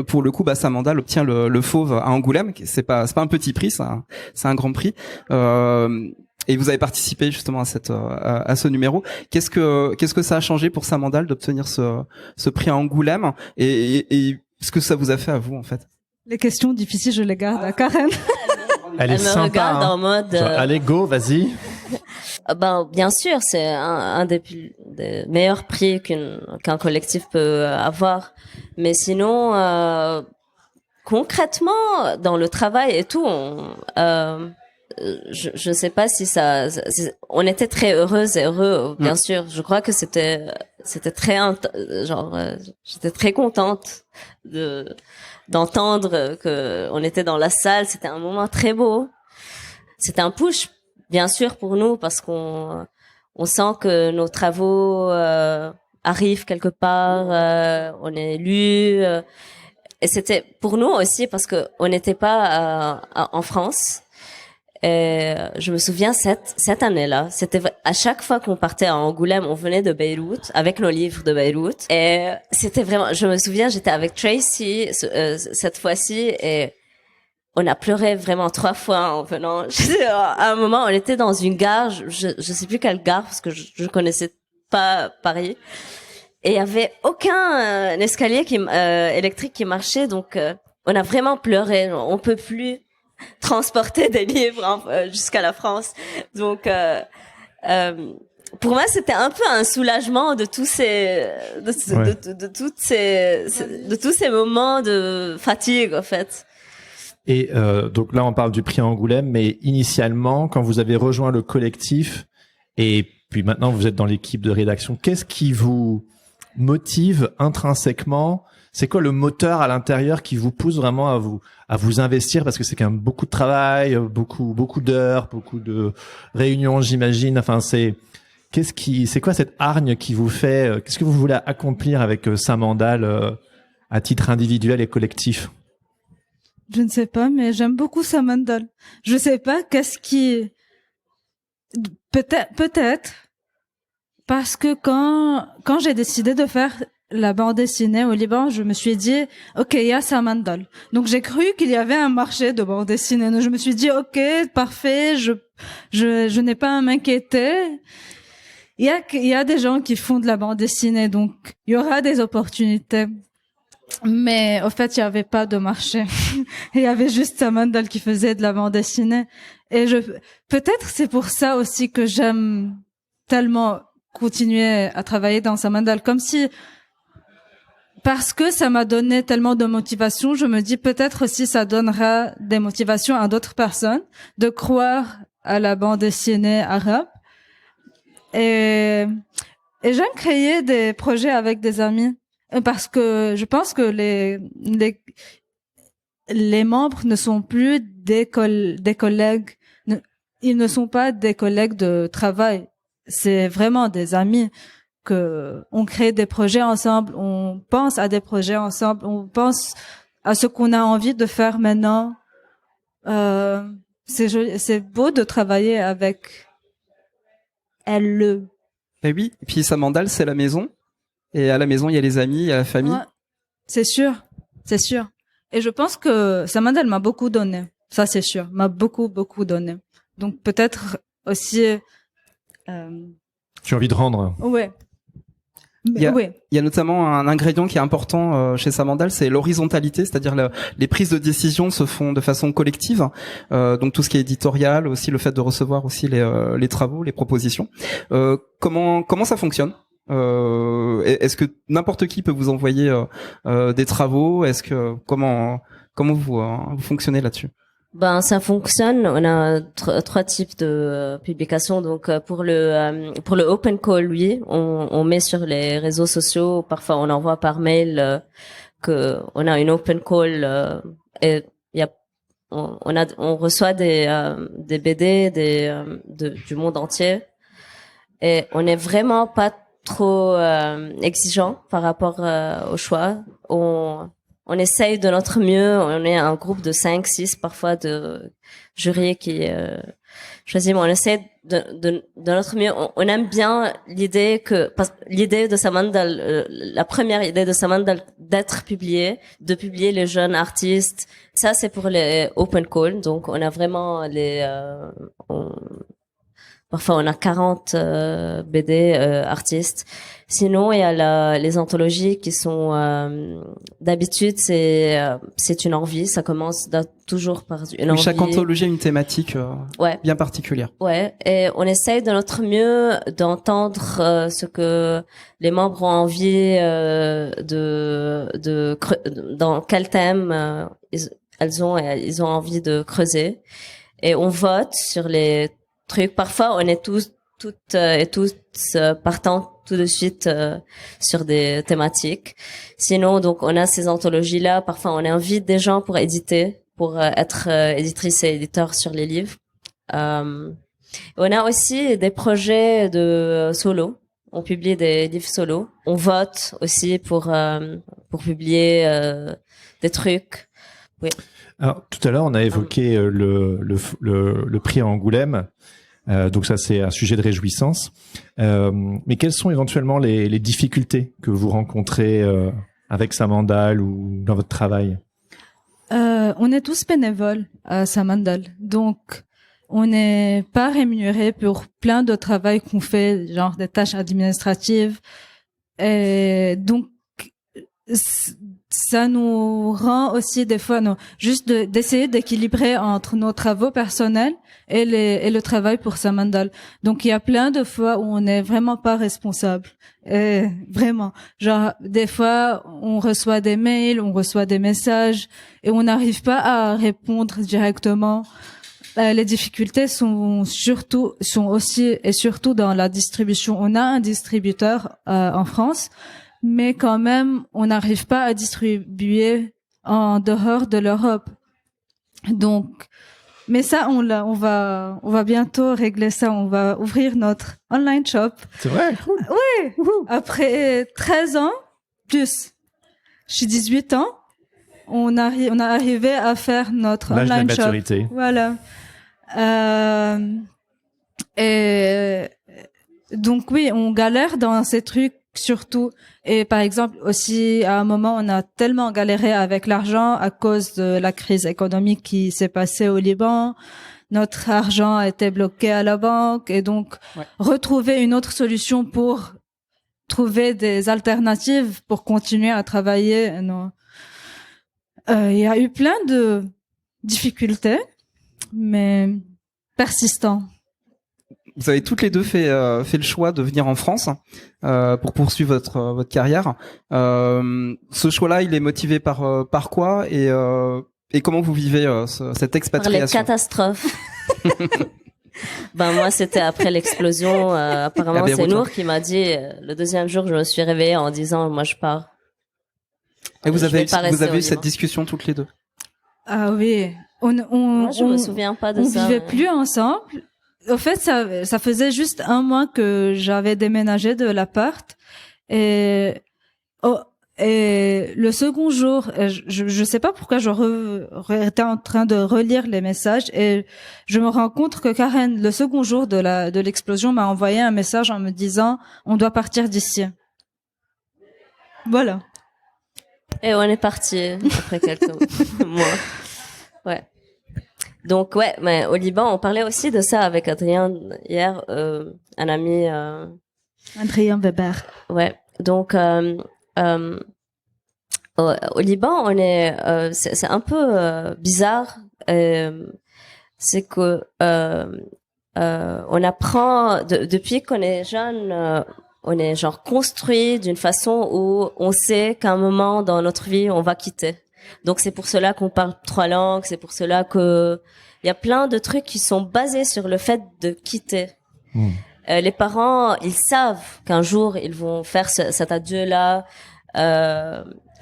pour le coup, Samandal obtient le Fauve à Angoulême. C'est pas un petit prix, c'est un grand prix. Et vous avez participé justement à ce numéro. Qu'est-ce que ça a changé pour Samandal d'obtenir ce prix à Angoulême et ce que ça vous a fait à vous en fait? Les questions difficiles, je les garde à Karen. Elle est sympa, me regarde en mode. Genre, allez, go, vas-y. Bien sûr, c'est un des meilleurs prix qu'un collectif peut avoir. Mais sinon, concrètement, dans le travail et tout, je sais pas si on était très heureuses et heureux, bien sûr. Je crois que c'était très, j'étais très contente d'entendre que on était dans la salle. C'était un moment très beau. C'était un push, bien sûr, pour nous, parce qu'on sent que nos travaux arrivent quelque part, on est lus. Et c'était pour nous aussi parce que on n'était pas en France. Et je me souviens cette année-là, c'était à chaque fois qu'on partait à Angoulême, on venait de Beyrouth avec nos livres de Beyrouth. Et c'était vraiment, je me souviens, j'étais avec Tracy cette fois-ci et on a pleuré vraiment 3 fois en venant. À un moment, on était dans une gare, je sais plus quelle gare parce que je connaissais pas Paris. Et il y avait aucun escalier électrique qui marchait, donc on a vraiment pleuré. On peut plus transporter des livres jusqu'à la France. Donc pour moi, c'était un peu un soulagement de tous ces de tous ces moments de fatigue en fait. Et donc là, on parle du prix Angoulême, mais initialement, quand vous avez rejoint le collectif, et puis maintenant vous êtes dans l'équipe de rédaction, qu'est-ce qui vous motive intrinsèquement? C'est quoi le moteur à l'intérieur qui vous pousse vraiment à vous investir? Parce que c'est quand même beaucoup de travail, beaucoup d'heures, beaucoup de réunions, j'imagine. Enfin, c'est quoi cette hargne qui vous fait, qu'est-ce que vous voulez accomplir avec Samandal à titre individuel et collectif? Je ne sais pas, mais j'aime beaucoup Samandal. Je sais pas qu'est-ce qui, peut-être, parce que quand j'ai décidé de faire la bande dessinée au Liban, je me suis dit, ok, il y a Samandal. Donc j'ai cru qu'il y avait un marché de bande dessinée. Donc je me suis dit, ok, parfait, je n'ai pas à m'inquiéter. Il y a des gens qui font de la bande dessinée, donc il y aura des opportunités. Mais au fait, il y avait pas de marché. Il y avait juste Samandal qui faisait de la bande dessinée. Et peut-être c'est pour ça aussi que j'aime tellement continuer à travailler dans Samandal, parce que ça m'a donné tellement de motivation, je me dis peut-être aussi ça donnera des motivations à d'autres personnes de croire à la bande dessinée arabe. Et j'aime créer des projets avec des amis parce que je pense que les membres ne sont plus des collègues, ils ne sont pas des collègues de travail. C'est vraiment des amis que on crée des projets ensemble, on pense à des projets ensemble, on pense à ce qu'on a envie de faire maintenant. C'est joli, c'est beau de travailler avec elle. Et oui, et puis Samandal, c'est la maison. Et à la maison, il y a les amis, il y a la famille. Ouais, c'est sûr. Et je pense que Samandal m'a beaucoup donné. Ça, c'est sûr. M'a beaucoup donné. Donc, peut-être aussi, Tu as envie de rendre? ouais. Il y a notamment un ingrédient qui est important chez Samandal, c'est l'horizontalité, c'est-à-dire les prises de décision se font de façon collective. Donc tout ce qui est éditorial, aussi le fait de recevoir aussi les travaux, les propositions. Comment ça fonctionne? Est-ce que n'importe qui peut vous envoyer des travaux? Est-ce que comment vous fonctionnez là-dessus? Ben ça fonctionne. On a 3 types de publications. Donc pour le open call, oui, on met sur les réseaux sociaux. Parfois on envoie par mail que on a une open call et on reçoit des BD du monde entier et on n'est vraiment pas trop exigeant par rapport au choix. On essaye de notre mieux. On est un groupe de 5-6 parfois de jurys qui choisissent. On essaie de notre mieux. On aime bien l'idée de Samandal, la première idée de Samandal d'être publié, de publier les jeunes artistes. Ça, c'est pour les open call. Donc, on a vraiment parfois on a 40 BD artistes. Sinon, il y a les anthologies qui sont d'habitude c'est une envie. Ça commence toujours par une envie. Chaque anthologie a une thématique bien particulière. Ouais, et on essaye de notre mieux d'entendre ce que les membres ont envie dans quel thème ils ont envie de creuser. et on vote sur les trucs. Parfois, on est toutes et tous partant tout de suite sur des thématiques. Sinon, donc, on a ces anthologies-là. Parfois, on invite des gens pour éditer, pour être éditrice et éditeur sur les livres. On a aussi des projets de solo. On publie des livres solo. On vote aussi pour publier des trucs. Oui. Alors, tout à l'heure, on a évoqué le prix à Angoulême. Donc ça, c'est un sujet de réjouissance. Mais quelles sont éventuellement les difficultés que vous rencontrez avec Samandal ou dans votre travail? On est tous bénévoles à Samandal. Donc, on n'est pas rémunéré pour plein de travail qu'on fait, genre des tâches administratives. Et donc, ça nous rend aussi des fois juste d'essayer d'équilibrer entre nos travaux personnels et le travail pour Samandal. Donc il y a plein de fois où on n'est vraiment pas responsable. Et vraiment, genre des fois on reçoit des mails, on reçoit des messages et on n'arrive pas à répondre directement. Les difficultés sont aussi et surtout dans la distribution. On a un distributeur en France, mais quand même, on n'arrive pas à distribuer en dehors de l'Europe. Donc, mais ça, on va bientôt régler ça. On va ouvrir notre online shop. C'est vrai, cool. Oui. Après 13 ans, plus. Je suis 18 ans. On a arrivé à faire notre l'âge online de la shop. maturité. Voilà. Et donc oui, on galère dans ces trucs surtout. Et par exemple aussi, à un moment, on a tellement galéré avec l'argent à cause de la crise économique qui s'est passée au Liban. Notre argent a été bloqué à la banque et donc retrouver une autre solution pour trouver des alternatives pour continuer à travailler. Il y a eu plein de difficultés, mais persistant. Vous avez toutes les deux fait le choix de venir en France pour poursuivre votre carrière. Ce choix-là, il est motivé par quoi et comment vous vivez cette expatriation? Par les catastrophes. Moi, c'était après l'explosion. Apparemment, c'est Nour qui m'a dit le deuxième jour, je me suis réveillée en disant, moi, je pars. Et vous avez eu cette discussion toutes les deux? Ah oui. Moi, je me souviens pas de ça. On vivait plus ensemble. Au fait, ça faisait juste un mois que j'avais déménagé de l'appart et le second jour, je sais pas pourquoi j'étais en train de relire les messages et je me rends compte que Karen, le second jour de l'explosion, m'a envoyé un message en me disant on doit partir d'ici. Voilà. Et on est parti après quelques mois. Ouais. Donc mais au Liban, on parlait aussi de ça avec Adrien hier, un ami. Adrien Weber. Ouais. Donc au Liban, on est, c'est un peu bizarre. C'est que on apprend depuis qu'on est jeune. On est genre construit d'une façon où on sait qu'à un moment dans notre vie, on va quitter. Donc c'est pour cela qu'on parle 3 langues, c'est pour cela que il y a plein de trucs qui sont basés sur le fait de quitter. Les parents, ils savent qu'un jour ils vont faire cet adieu-là.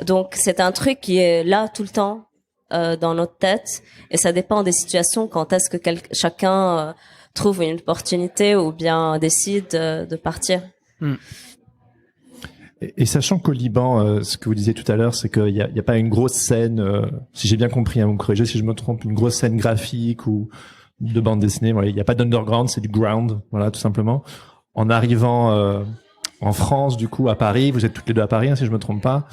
Donc c'est un truc qui est là tout le temps dans notre tête et ça dépend des situations quand est-ce que chacun trouve une opportunité ou bien décide de partir. Et sachant qu'au Liban, ce que vous disiez tout à l'heure, c'est qu'il y a pas une grosse scène, si j'ai bien compris, vous me corrigez si je me trompe, une grosse scène graphique ou de bande dessinée. Voilà, il n'y a pas d'underground, c'est du ground, voilà, tout simplement. En arrivant en France, du coup, à Paris, vous êtes toutes les deux à Paris, hein, si je me trompe pas.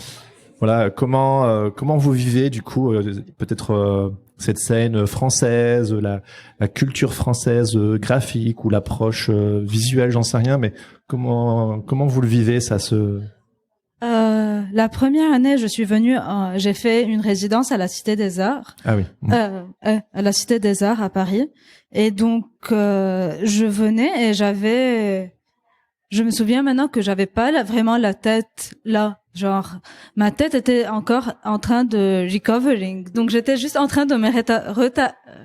Voilà, comment vous vivez du coup peut-être cette scène française, la culture française graphique ou l'approche visuelle, j'en sais rien, mais comment vous le vivez ça se La première année, je suis venue, j'ai fait une résidence à la Cité des Arts. Ah oui. À la Cité des Arts à Paris. Et donc, je venais et je me souviens maintenant que j'avais pas vraiment la tête là. Genre, ma tête était encore en train de recovering. Donc, j'étais juste en train de me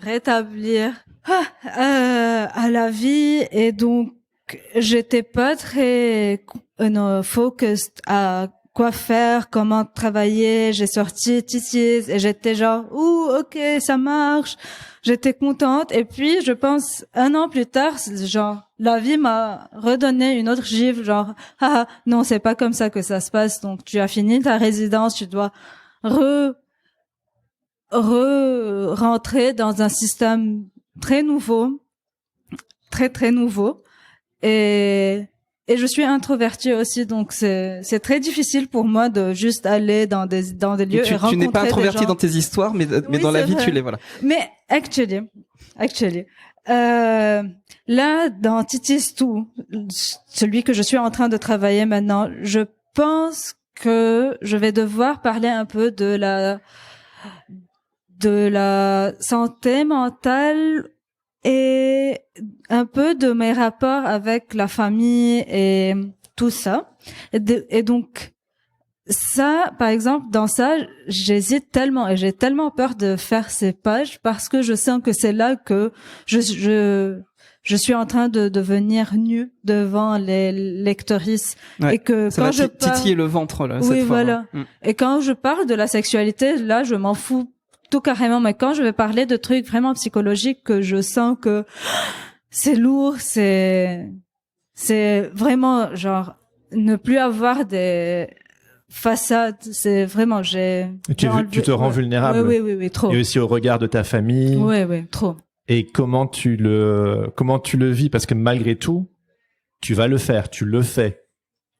rétablir À la vie, et donc j'étais pas très focused à quoi faire, comment travailler. J'ai sorti Titi's et j'étais genre ok, ça marche. J'étais contente, et puis je pense 1 an plus tard, genre la vie m'a redonné une autre gifle, genre non, c'est pas comme ça que ça se passe. Donc tu as fini ta résidence, tu dois rentrer dans un système très nouveau, très nouveau, et je suis introvertie aussi, donc c'est très difficile pour moi de juste aller dans des lieux et rencontrer des gens. Tu n'es pas introvertie dans tes histoires, mais dans la vie, tu l'es, voilà. Mais actually, là, dans Titi's 2, celui que je suis en train de travailler maintenant, je pense que je vais devoir parler un peu de la santé mentale et un peu de mes rapports avec la famille et tout ça. Et donc, ça, par exemple, dans ça, j'hésite tellement et j'ai tellement peur de faire ces pages parce que je sens que c'est là que je suis en train de devenir nue devant les lectrices. Ouais, et que ça quand va je parle... titiller le ventre, là, oui, cette fois. voilà. Mm. Et quand je parle de la sexualité, là, je m'en fous tout carrément. Mais quand je vais parler de trucs vraiment psychologiques, que je sens que c'est lourd, c'est vraiment genre ne plus avoir des façades. C'est vraiment Tu te rends vulnérable. Oui, trop. Et aussi au regard de ta famille. Oui, trop. Et comment tu le vis? Parce que malgré tout, tu vas le faire, tu le fais.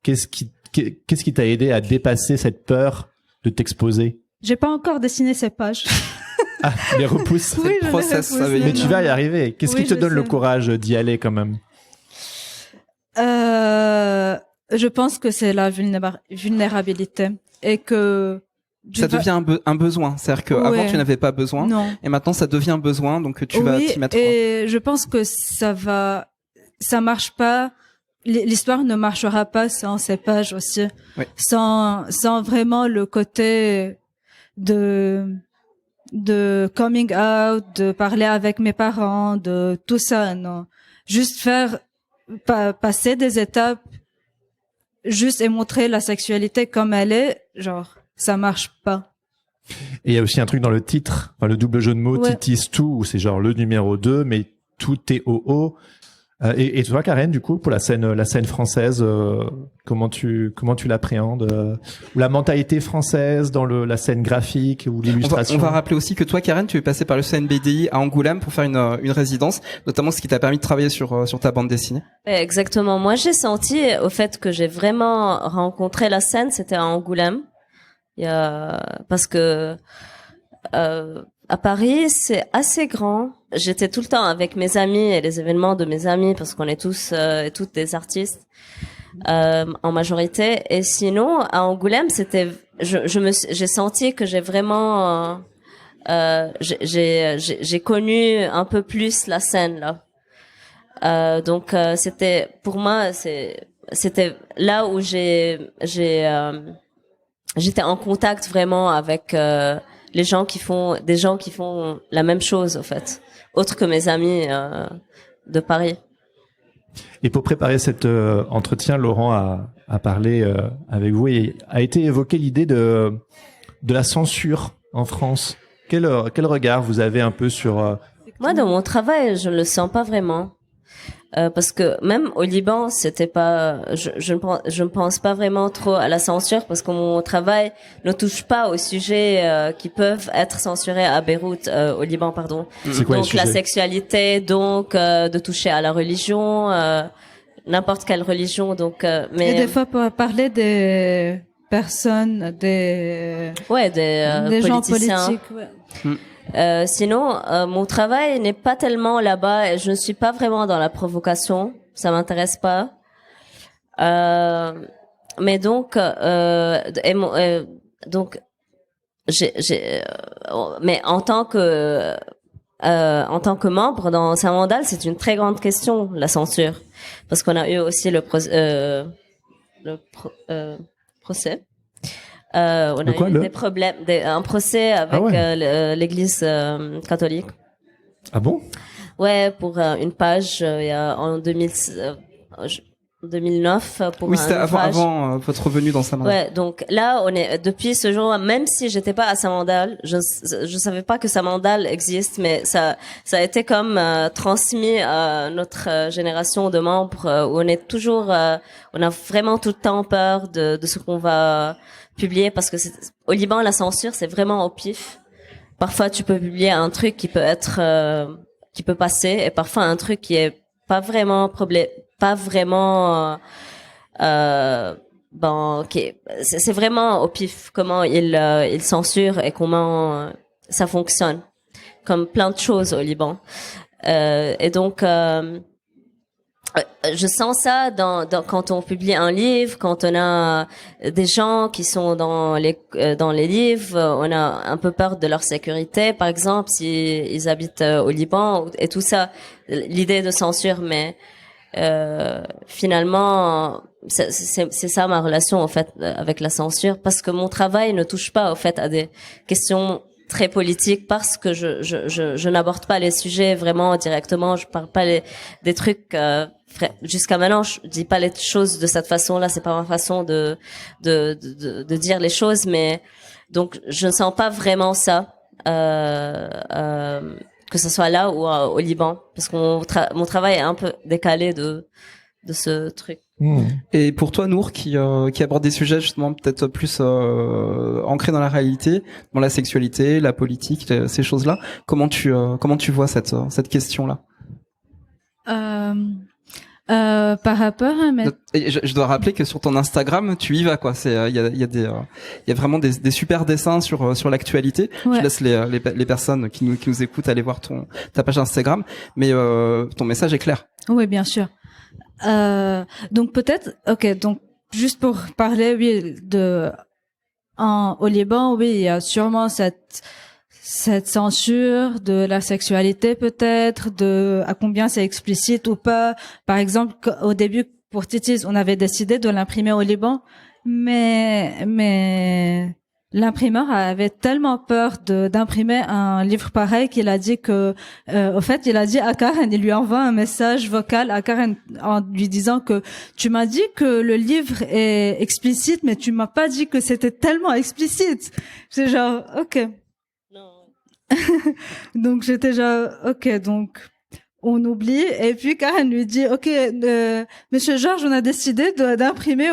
Qu'est-ce qui t'a aidé à dépasser cette peur de t'exposer? J'ai pas encore dessiné ces pages. Ah, tu les repousses. Oui, le process, ça veut dire. Mais tu vas y arriver. Qu'est-ce qui te donne le courage d'y aller quand même? Je pense que c'est la vulnérabilité et que ça devient un besoin. C'est-à-dire qu'avant, tu n'avais pas besoin. Non. Et maintenant, ça devient un besoin, donc tu vas t'y mettre. Et je pense que ça marche pas. L'histoire ne marchera pas sans ces pages aussi. Oui. Sans vraiment le côté de coming out, de parler avec mes parents, de tout ça, non. Juste faire, passer des étapes, juste et montrer la sexualité comme elle est, genre, ça marche pas. Et il y a aussi un truc dans le titre, enfin, le double jeu de mots, Titi's 2, où c'est genre le numéro 2, mais tout est au haut. Et toi, Karen, du coup, pour la scène française, comment tu l'appréhendes, ou la mentalité française dans la scène graphique ou l'illustration? On va rappeler aussi que toi, Karen, tu es passée par le CNBDI à Angoulême pour faire une résidence, notamment ce qui t'a permis de travailler sur ta bande dessinée. Exactement. Moi, j'ai senti au fait que j'ai vraiment rencontré la scène, c'était à Angoulême. Parce que à Paris, c'est assez grand. J'étais tout le temps avec mes amis et les événements de mes amis parce qu'on est tous et toutes des artistes en majorité. Et sinon, à Angoulême, j'ai senti que j'ai vraiment j'ai connu un peu plus la scène là. Donc c'était pour moi c'était là où j'étais en contact vraiment avec des gens qui font la même chose, en fait, autre que mes amis de Paris. Et pour préparer cet entretien, Laurent a parlé avec vous et a été évoquée l'idée de la censure en France. Quel regard vous avez un peu sur... Moi, dans mon travail, je ne le sens pas vraiment. Parce que même au Liban, c'était pas, je ne pense pas vraiment trop à la censure parce que mon travail ne touche pas aux sujets qui peuvent être censurés à Beyrouth, au Liban, pardon. C'est quoi donc la sexualité, donc de toucher à la religion, n'importe quelle religion. Donc, mais et des fois pour parler des personnes, des gens politiques. Ouais. Sinon, mon travail n'est pas tellement là-bas et je ne suis pas vraiment dans la provocation. Ça m'intéresse pas. Mais donc, mais en tant que membre dans Samandal, c'est une très grande question, la censure, parce qu'on a eu aussi le procès. On a eu des problèmes, un procès avec l'Église catholique. Ah bon? Ouais, pour une page, il y a en 2009 pour oui, c'était un ouvrage. avant votre venue dans Samandal. Ouais, donc là, on est depuis ce jour, même si j'étais pas à Samandal, je savais pas que Samandal existe, mais ça a été comme transmis à notre génération de membres où on est toujours, on a vraiment tout le temps peur de ce qu'on va publier parce que au Liban, la censure, c'est vraiment au pif. Parfois, tu peux publier un truc qui peut être, qui peut passer, et parfois un truc qui est pas vraiment c'est vraiment au pif comment il censure et comment ça fonctionne, comme plein de choses au Liban. Et donc je sens ça quand on publie un livre, quand on a des gens qui sont dans les livres, on a un peu peur de leur sécurité, par exemple, si ils habitent au Liban et tout ça, l'idée de censure, mais finalement, c'est ça ma relation en fait avec la censure, parce que mon travail ne touche pas au fait à des questions très politiques, parce que je n'aborde pas les sujets vraiment directement, je parle pas des trucs jusqu'à maintenant, je dis pas les choses de cette façon-là, c'est pas ma façon de dire les choses, mais donc je ne sens pas vraiment ça que ce soit là ou au Liban, parce que mon travail est un peu décalé de ce truc. Et pour toi, Nour, qui aborde des sujets justement peut-être plus ancrés dans la réalité, dans la sexualité, la politique, ces choses-là, comment tu vois cette question-là? Par rapport à je dois rappeler que sur ton Instagram, tu y vas quoi. C'est il y a vraiment des super dessins sur l'actualité. Ouais. Je laisse les personnes qui nous écoutent aller voir ta page Instagram, mais ton message est clair. Oui, bien sûr. Donc peut-être, donc juste pour parler, oui, au Liban, oui, il y a sûrement cette censure de la sexualité, peut-être, à combien c'est explicite ou pas. Par exemple, au début, pour Titiz, on avait décidé de l'imprimer au Liban, mais l'imprimeur avait tellement peur d'imprimer un livre pareil qu'il a dit que, au fait, il a dit à Karen, il lui envoie un message vocal à Karen en lui disant que tu m'as dit que le livre est explicite, mais tu m'as pas dit que c'était tellement explicite. C'est genre, ok. Donc j'étais genre, ok, donc on oublie, et puis Karen lui dit, ok, Monsieur Georges, on a décidé d'imprimer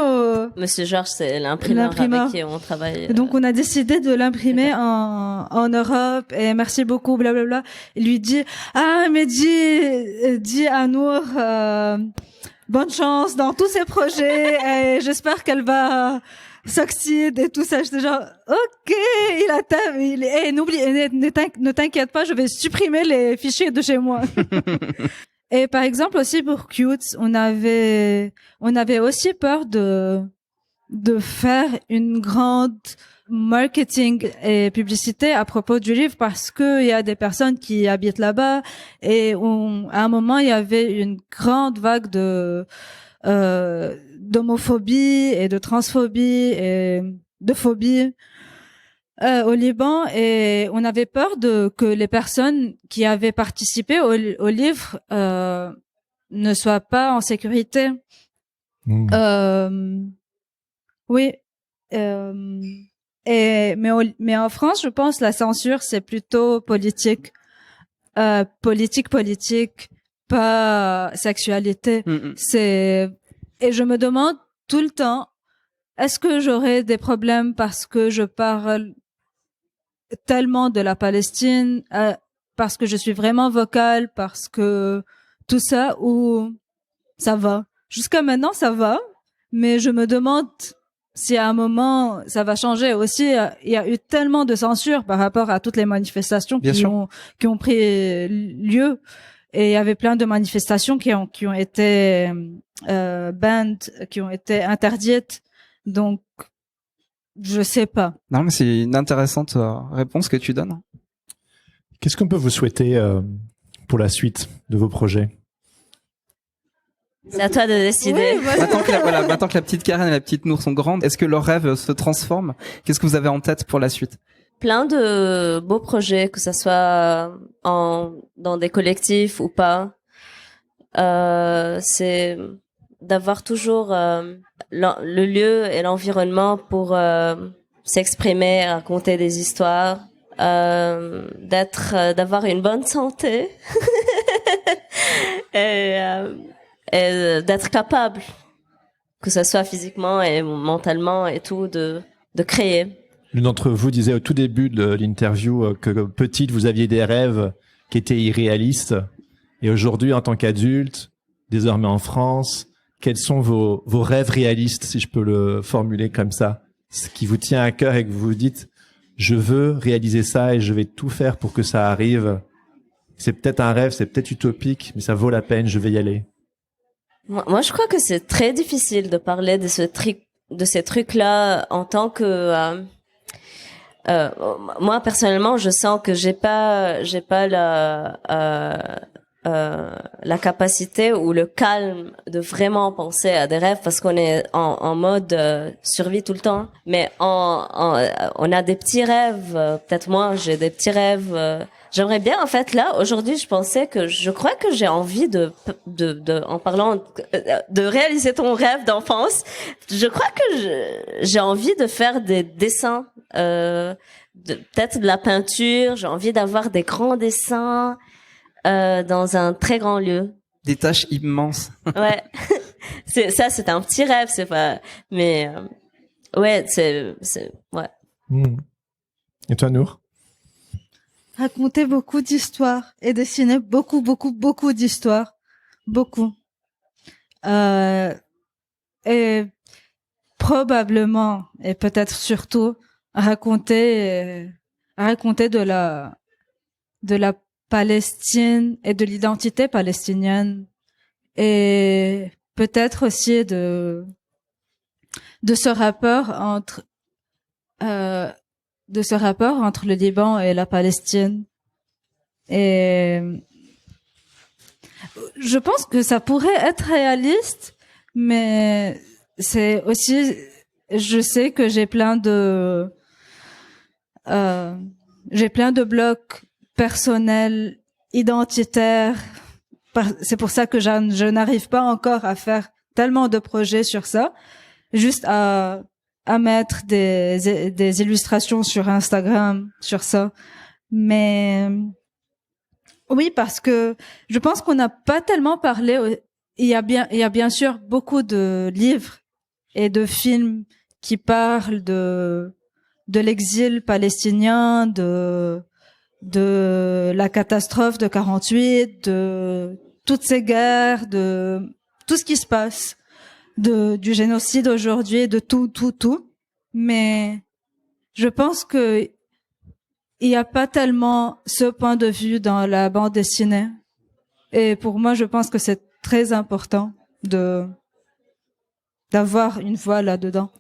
Monsieur Georges, c'est l'imprimeur avec qui on travaille. Donc on a décidé de l'imprimer en Europe, et merci beaucoup, blablabla. Il lui dit, mais dis à Nour, bonne chance dans tous ses projets, et j'espère qu'elle va succède et tout ça. J'étais genre, ok, ne t'inquiète pas, je vais supprimer les fichiers de chez moi. Et par exemple aussi pour Cute, on avait aussi peur de faire une grande marketing et publicité à propos du livre, parce que il y a des personnes qui habitent là-bas, et à un moment il y avait une grande vague d'homophobie et de transphobie et de phobie au Liban, et on avait peur que les personnes qui avaient participé au livre ne soient pas en sécurité. Oui. Mais en France, je pense la censure c'est plutôt politique, politique, pas sexualité. Et je me demande tout le temps, est-ce que j'aurais des problèmes parce que je parle tellement de la Palestine, parce que je suis vraiment vocale, parce que tout ça, ou ça va? Jusqu'à maintenant, ça va, mais je me demande si à un moment ça va changer aussi. Il y a eu tellement de censure par rapport à toutes les manifestations qui ont pris lieu. Et il y avait plein de manifestations qui ont été banned, qui ont été interdites. Donc, je sais pas. Non, mais c'est une intéressante réponse que tu donnes. Qu'est-ce qu'on peut vous souhaiter pour la suite de vos projets? C'est à toi de décider. Oui, voilà. Maintenant que la petite Karen et la petite Nour sont grandes, est-ce que leurs rêves se transforment? Qu'est-ce que vous avez en tête pour la suite? plein de beaux projets, que ça soit dans des collectifs ou pas. C'est d'avoir toujours le lieu et l'environnement pour s'exprimer, raconter des histoires, d'avoir une bonne santé et d'être capable, que ce soit physiquement et mentalement et tout, de créer. L'une d'entre vous disait au tout début de l'interview que petite, vous aviez des rêves qui étaient irréalistes. Et aujourd'hui, en tant qu'adulte, désormais en France, quels sont vos rêves réalistes, si je peux le formuler comme ça? Ce qui vous tient à cœur et que vous vous dites, je veux réaliser ça et je vais tout faire pour que ça arrive. C'est peut-être un rêve, c'est peut-être utopique, mais ça vaut la peine, je vais y aller. Moi, je crois que c'est très difficile de parler de ces trucs-là en tant que... moi, personnellement, je sens que j'ai pas la capacité ou le calme de vraiment penser à des rêves parce qu'on est en mode survie tout le temps. Mais on a des petits rêves. Peut-être moi, j'ai des petits rêves. J'aimerais bien, en fait, là, aujourd'hui, je crois que j'ai envie en parlant de réaliser ton rêve d'enfance. Je crois que j'ai envie de faire des dessins, peut-être de la peinture. J'ai envie d'avoir des grands dessins, dans un très grand lieu. Des tâches immenses. Ouais. C'est un petit rêve, c'est pas, mais, ouais, ouais. Et toi, Nour? Raconter beaucoup d'histoires et dessiner beaucoup d'histoires. Beaucoup. Et probablement, et peut-être surtout, raconter de la Palestine et de l'identité palestinienne. Et peut-être aussi de ce rapport entre le Liban et la Palestine. Et je pense que ça pourrait être réaliste, mais c'est aussi, je sais que j'ai plein de blocs personnels, identitaires. C'est pour ça que je n'arrive pas encore à faire tellement de projets sur ça, juste à mettre des illustrations sur Instagram sur ça. Mais oui, parce que je pense qu'on n'a pas tellement parlé. Il y a bien sûr beaucoup de livres et de films qui parlent de l'exil palestinien, de la catastrophe de 48, de toutes ces guerres, de tout ce qui se passe, du génocide aujourd'hui, de tout. Mais je pense que il n'y a pas tellement ce point de vue dans la bande dessinée. Et pour moi, je pense que c'est très important d'avoir une voix là-dedans.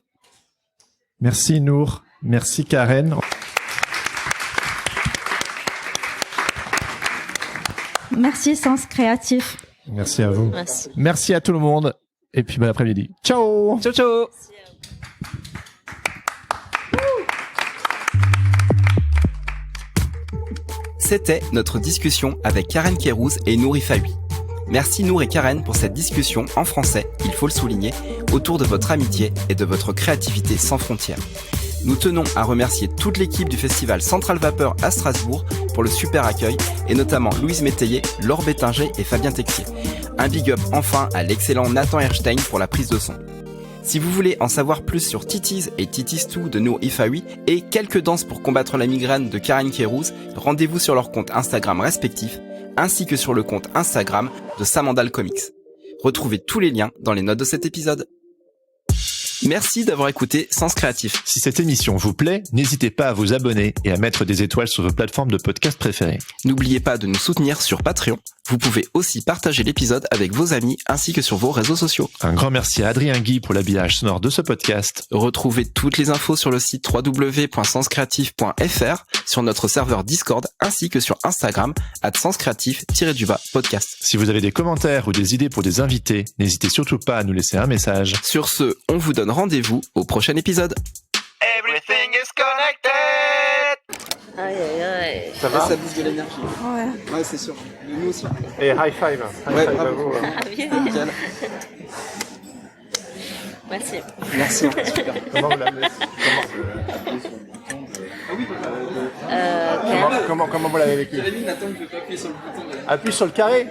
Merci Nour, merci Karen. Merci Sens Créatif. Merci à vous. Merci. Merci à tout le monde. Et puis bon après-midi. Ciao. Ciao, ciao. C'était notre discussion avec Karen Kérouz et Nour Ifaoui. Merci Nour et Karen pour cette discussion en français, il faut le souligner, autour de votre amitié et de votre créativité sans frontières. Nous tenons à remercier toute l'équipe du festival Central Vapeur à Strasbourg pour le super accueil et notamment Louise Métayer, Laure Bétinger et Fabien Texier. Un big up enfin à l'excellent Nathan Erstein pour la prise de son. Si vous voulez en savoir plus sur Titties et Titties 2 de Nour Ifaoui et quelques danses pour combattre la migraine de Karen Kérouz, rendez-vous sur leurs comptes Instagram respectifs ainsi que sur le compte Instagram de Samandal Comics. Retrouvez tous les liens dans les notes de cet épisode. Merci d'avoir écouté Sens Créatif. Si cette émission vous plaît, n'hésitez pas à vous abonner et à mettre des étoiles sur vos plateformes de podcast préférées. N'oubliez pas de nous soutenir sur Patreon. Vous pouvez aussi partager l'épisode avec vos amis ainsi que sur vos réseaux sociaux. Un grand merci à Adrien Guy pour l'habillage sonore de ce podcast. Retrouvez toutes les infos sur le site www.senscreatif.fr, sur notre serveur Discord ainsi que sur Instagram @senscreatif_podcast. Si vous avez des commentaires ou des idées pour des invités, n'hésitez surtout pas à nous laisser un message. Sur ce, on vous donne rendez-vous au prochain épisode. Everything is connected. Ça va? Ça booste de l'énergie. Ouais. Ouais, c'est sûr. Nous aussi. Et high five. Ouais, à bravo. vous. Ah oui, Nickel. merci. Merci. Super. Comment vous l'avez comment vous l'avez vécu? Jérémy, Nathan ne peut pas appuyer sur le bouton. Appuie sur le carré.